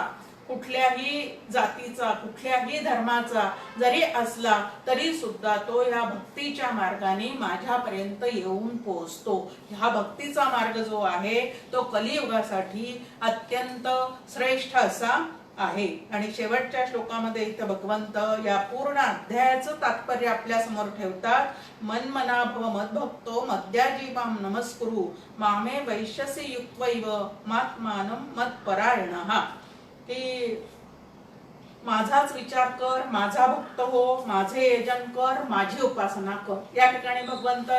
कुठल्याही जातीचा, कुठल्याही धर्माचा जरी असला तरी सुद्धा तो या भक्तीच्या मार्गाने माझ्यापर्यंत येऊन पोहोचतो. हा भक्तीचा मार्ग जो आहे तो कलियुगासाठी अत्यंत श्रेष्ठ असा आहे. आणि शेवटच्या श्लोकामध्ये इथं भगवंत या पूर्ण अध्यायाचं तात्पर्य आपल्या समोर ठेवतात. मन्मना भव मद्भक्तो मद्याजीवाम नमस्कुरु मामे वैश्यसी युक्त्वैव मात्मानं मत्परायणः, की माझाच विचार कर, माझा भक्त हो, माझे यजन कर, माझी उपासना कर. या ठिकाणी भगवंत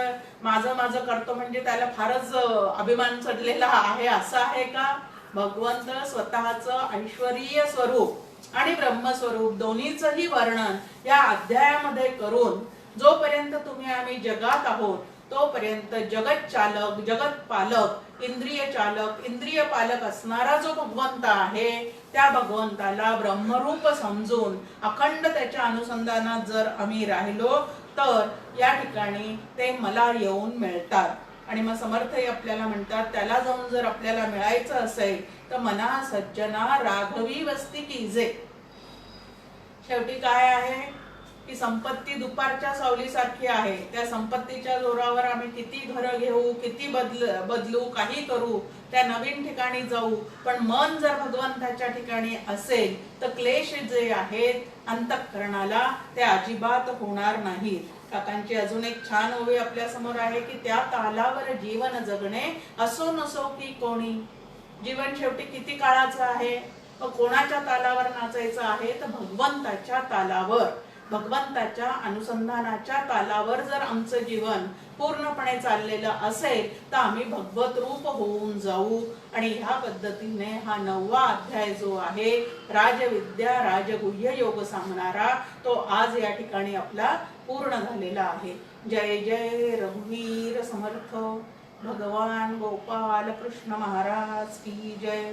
माझं माझं करतो म्हणजे त्याला फारच अभिमान चढलेला आहे असं आहे का? भगवंत स्वतःचं ऐश्वरीय स्वरूप आणि ब्रह्मस्वरूप दोन्हीचंही वर्णन या अध्यायामध्ये करून जोपर्यंत तुम्ही आम्ही जगात आहोत तोपर्यंत जगत चालक, जगत पालक, इंद्रिय चालक, इंद्रिय पालक असणारा जो भगवंत आहे त्या भगवंताला ब्रह्मरूप समजून अखंड त्याच्या अनुसंधानात जर आम्ही राहिलो तर या ठिकाणी ते मला येऊन मिळतात. आणि मग समर्थही आपल्याला म्हणतात त्याला जाऊन जर आपल्याला मिळायचं असेल तर मना सज्जना राघवी वस्ती कीजे. शेवटी काय आहे की संपत्ती दुपारच्या सावलीसारखी आहे. त्या संपत्तीच्या जोरावर आम्ही किती घरं घेऊ, किती बदलू, काही करू, त्या नवीन ठिकाणी जाऊ, पण मन जर भगवंताच्या ठिकाणी असेल तर क्लेश जे आहेत अंतःकरणाला ते अजिबात होणार नाहीत. काकांची अजून एक छान ओवी आपल्या समोर आहे की त्या तालावर जीवन जगणे असो नसो की कोणी. जीवन शेवटी किती काळाचं आहे, कोणाच्या तालावर नाचायचं आहे तर भगवंताच्या तालावर. भगवंताच्या अनुसंधानाच्या तालावर जर आमचं जीवन पूर्णपणे चाललेलं असेल तर आम्ही भगवत रूप होऊन जाऊ. आणि ह्या पद्धतीने हा 9वा अध्याय जो आहे राजविद्या राजगुह्य योग सांगणारा तो आज या ठिकाणी आपला पूर्ण झालेला आहे. जय जय रघुवीर समर्थ भगवान गोपाल कृष्ण महाराज की जय.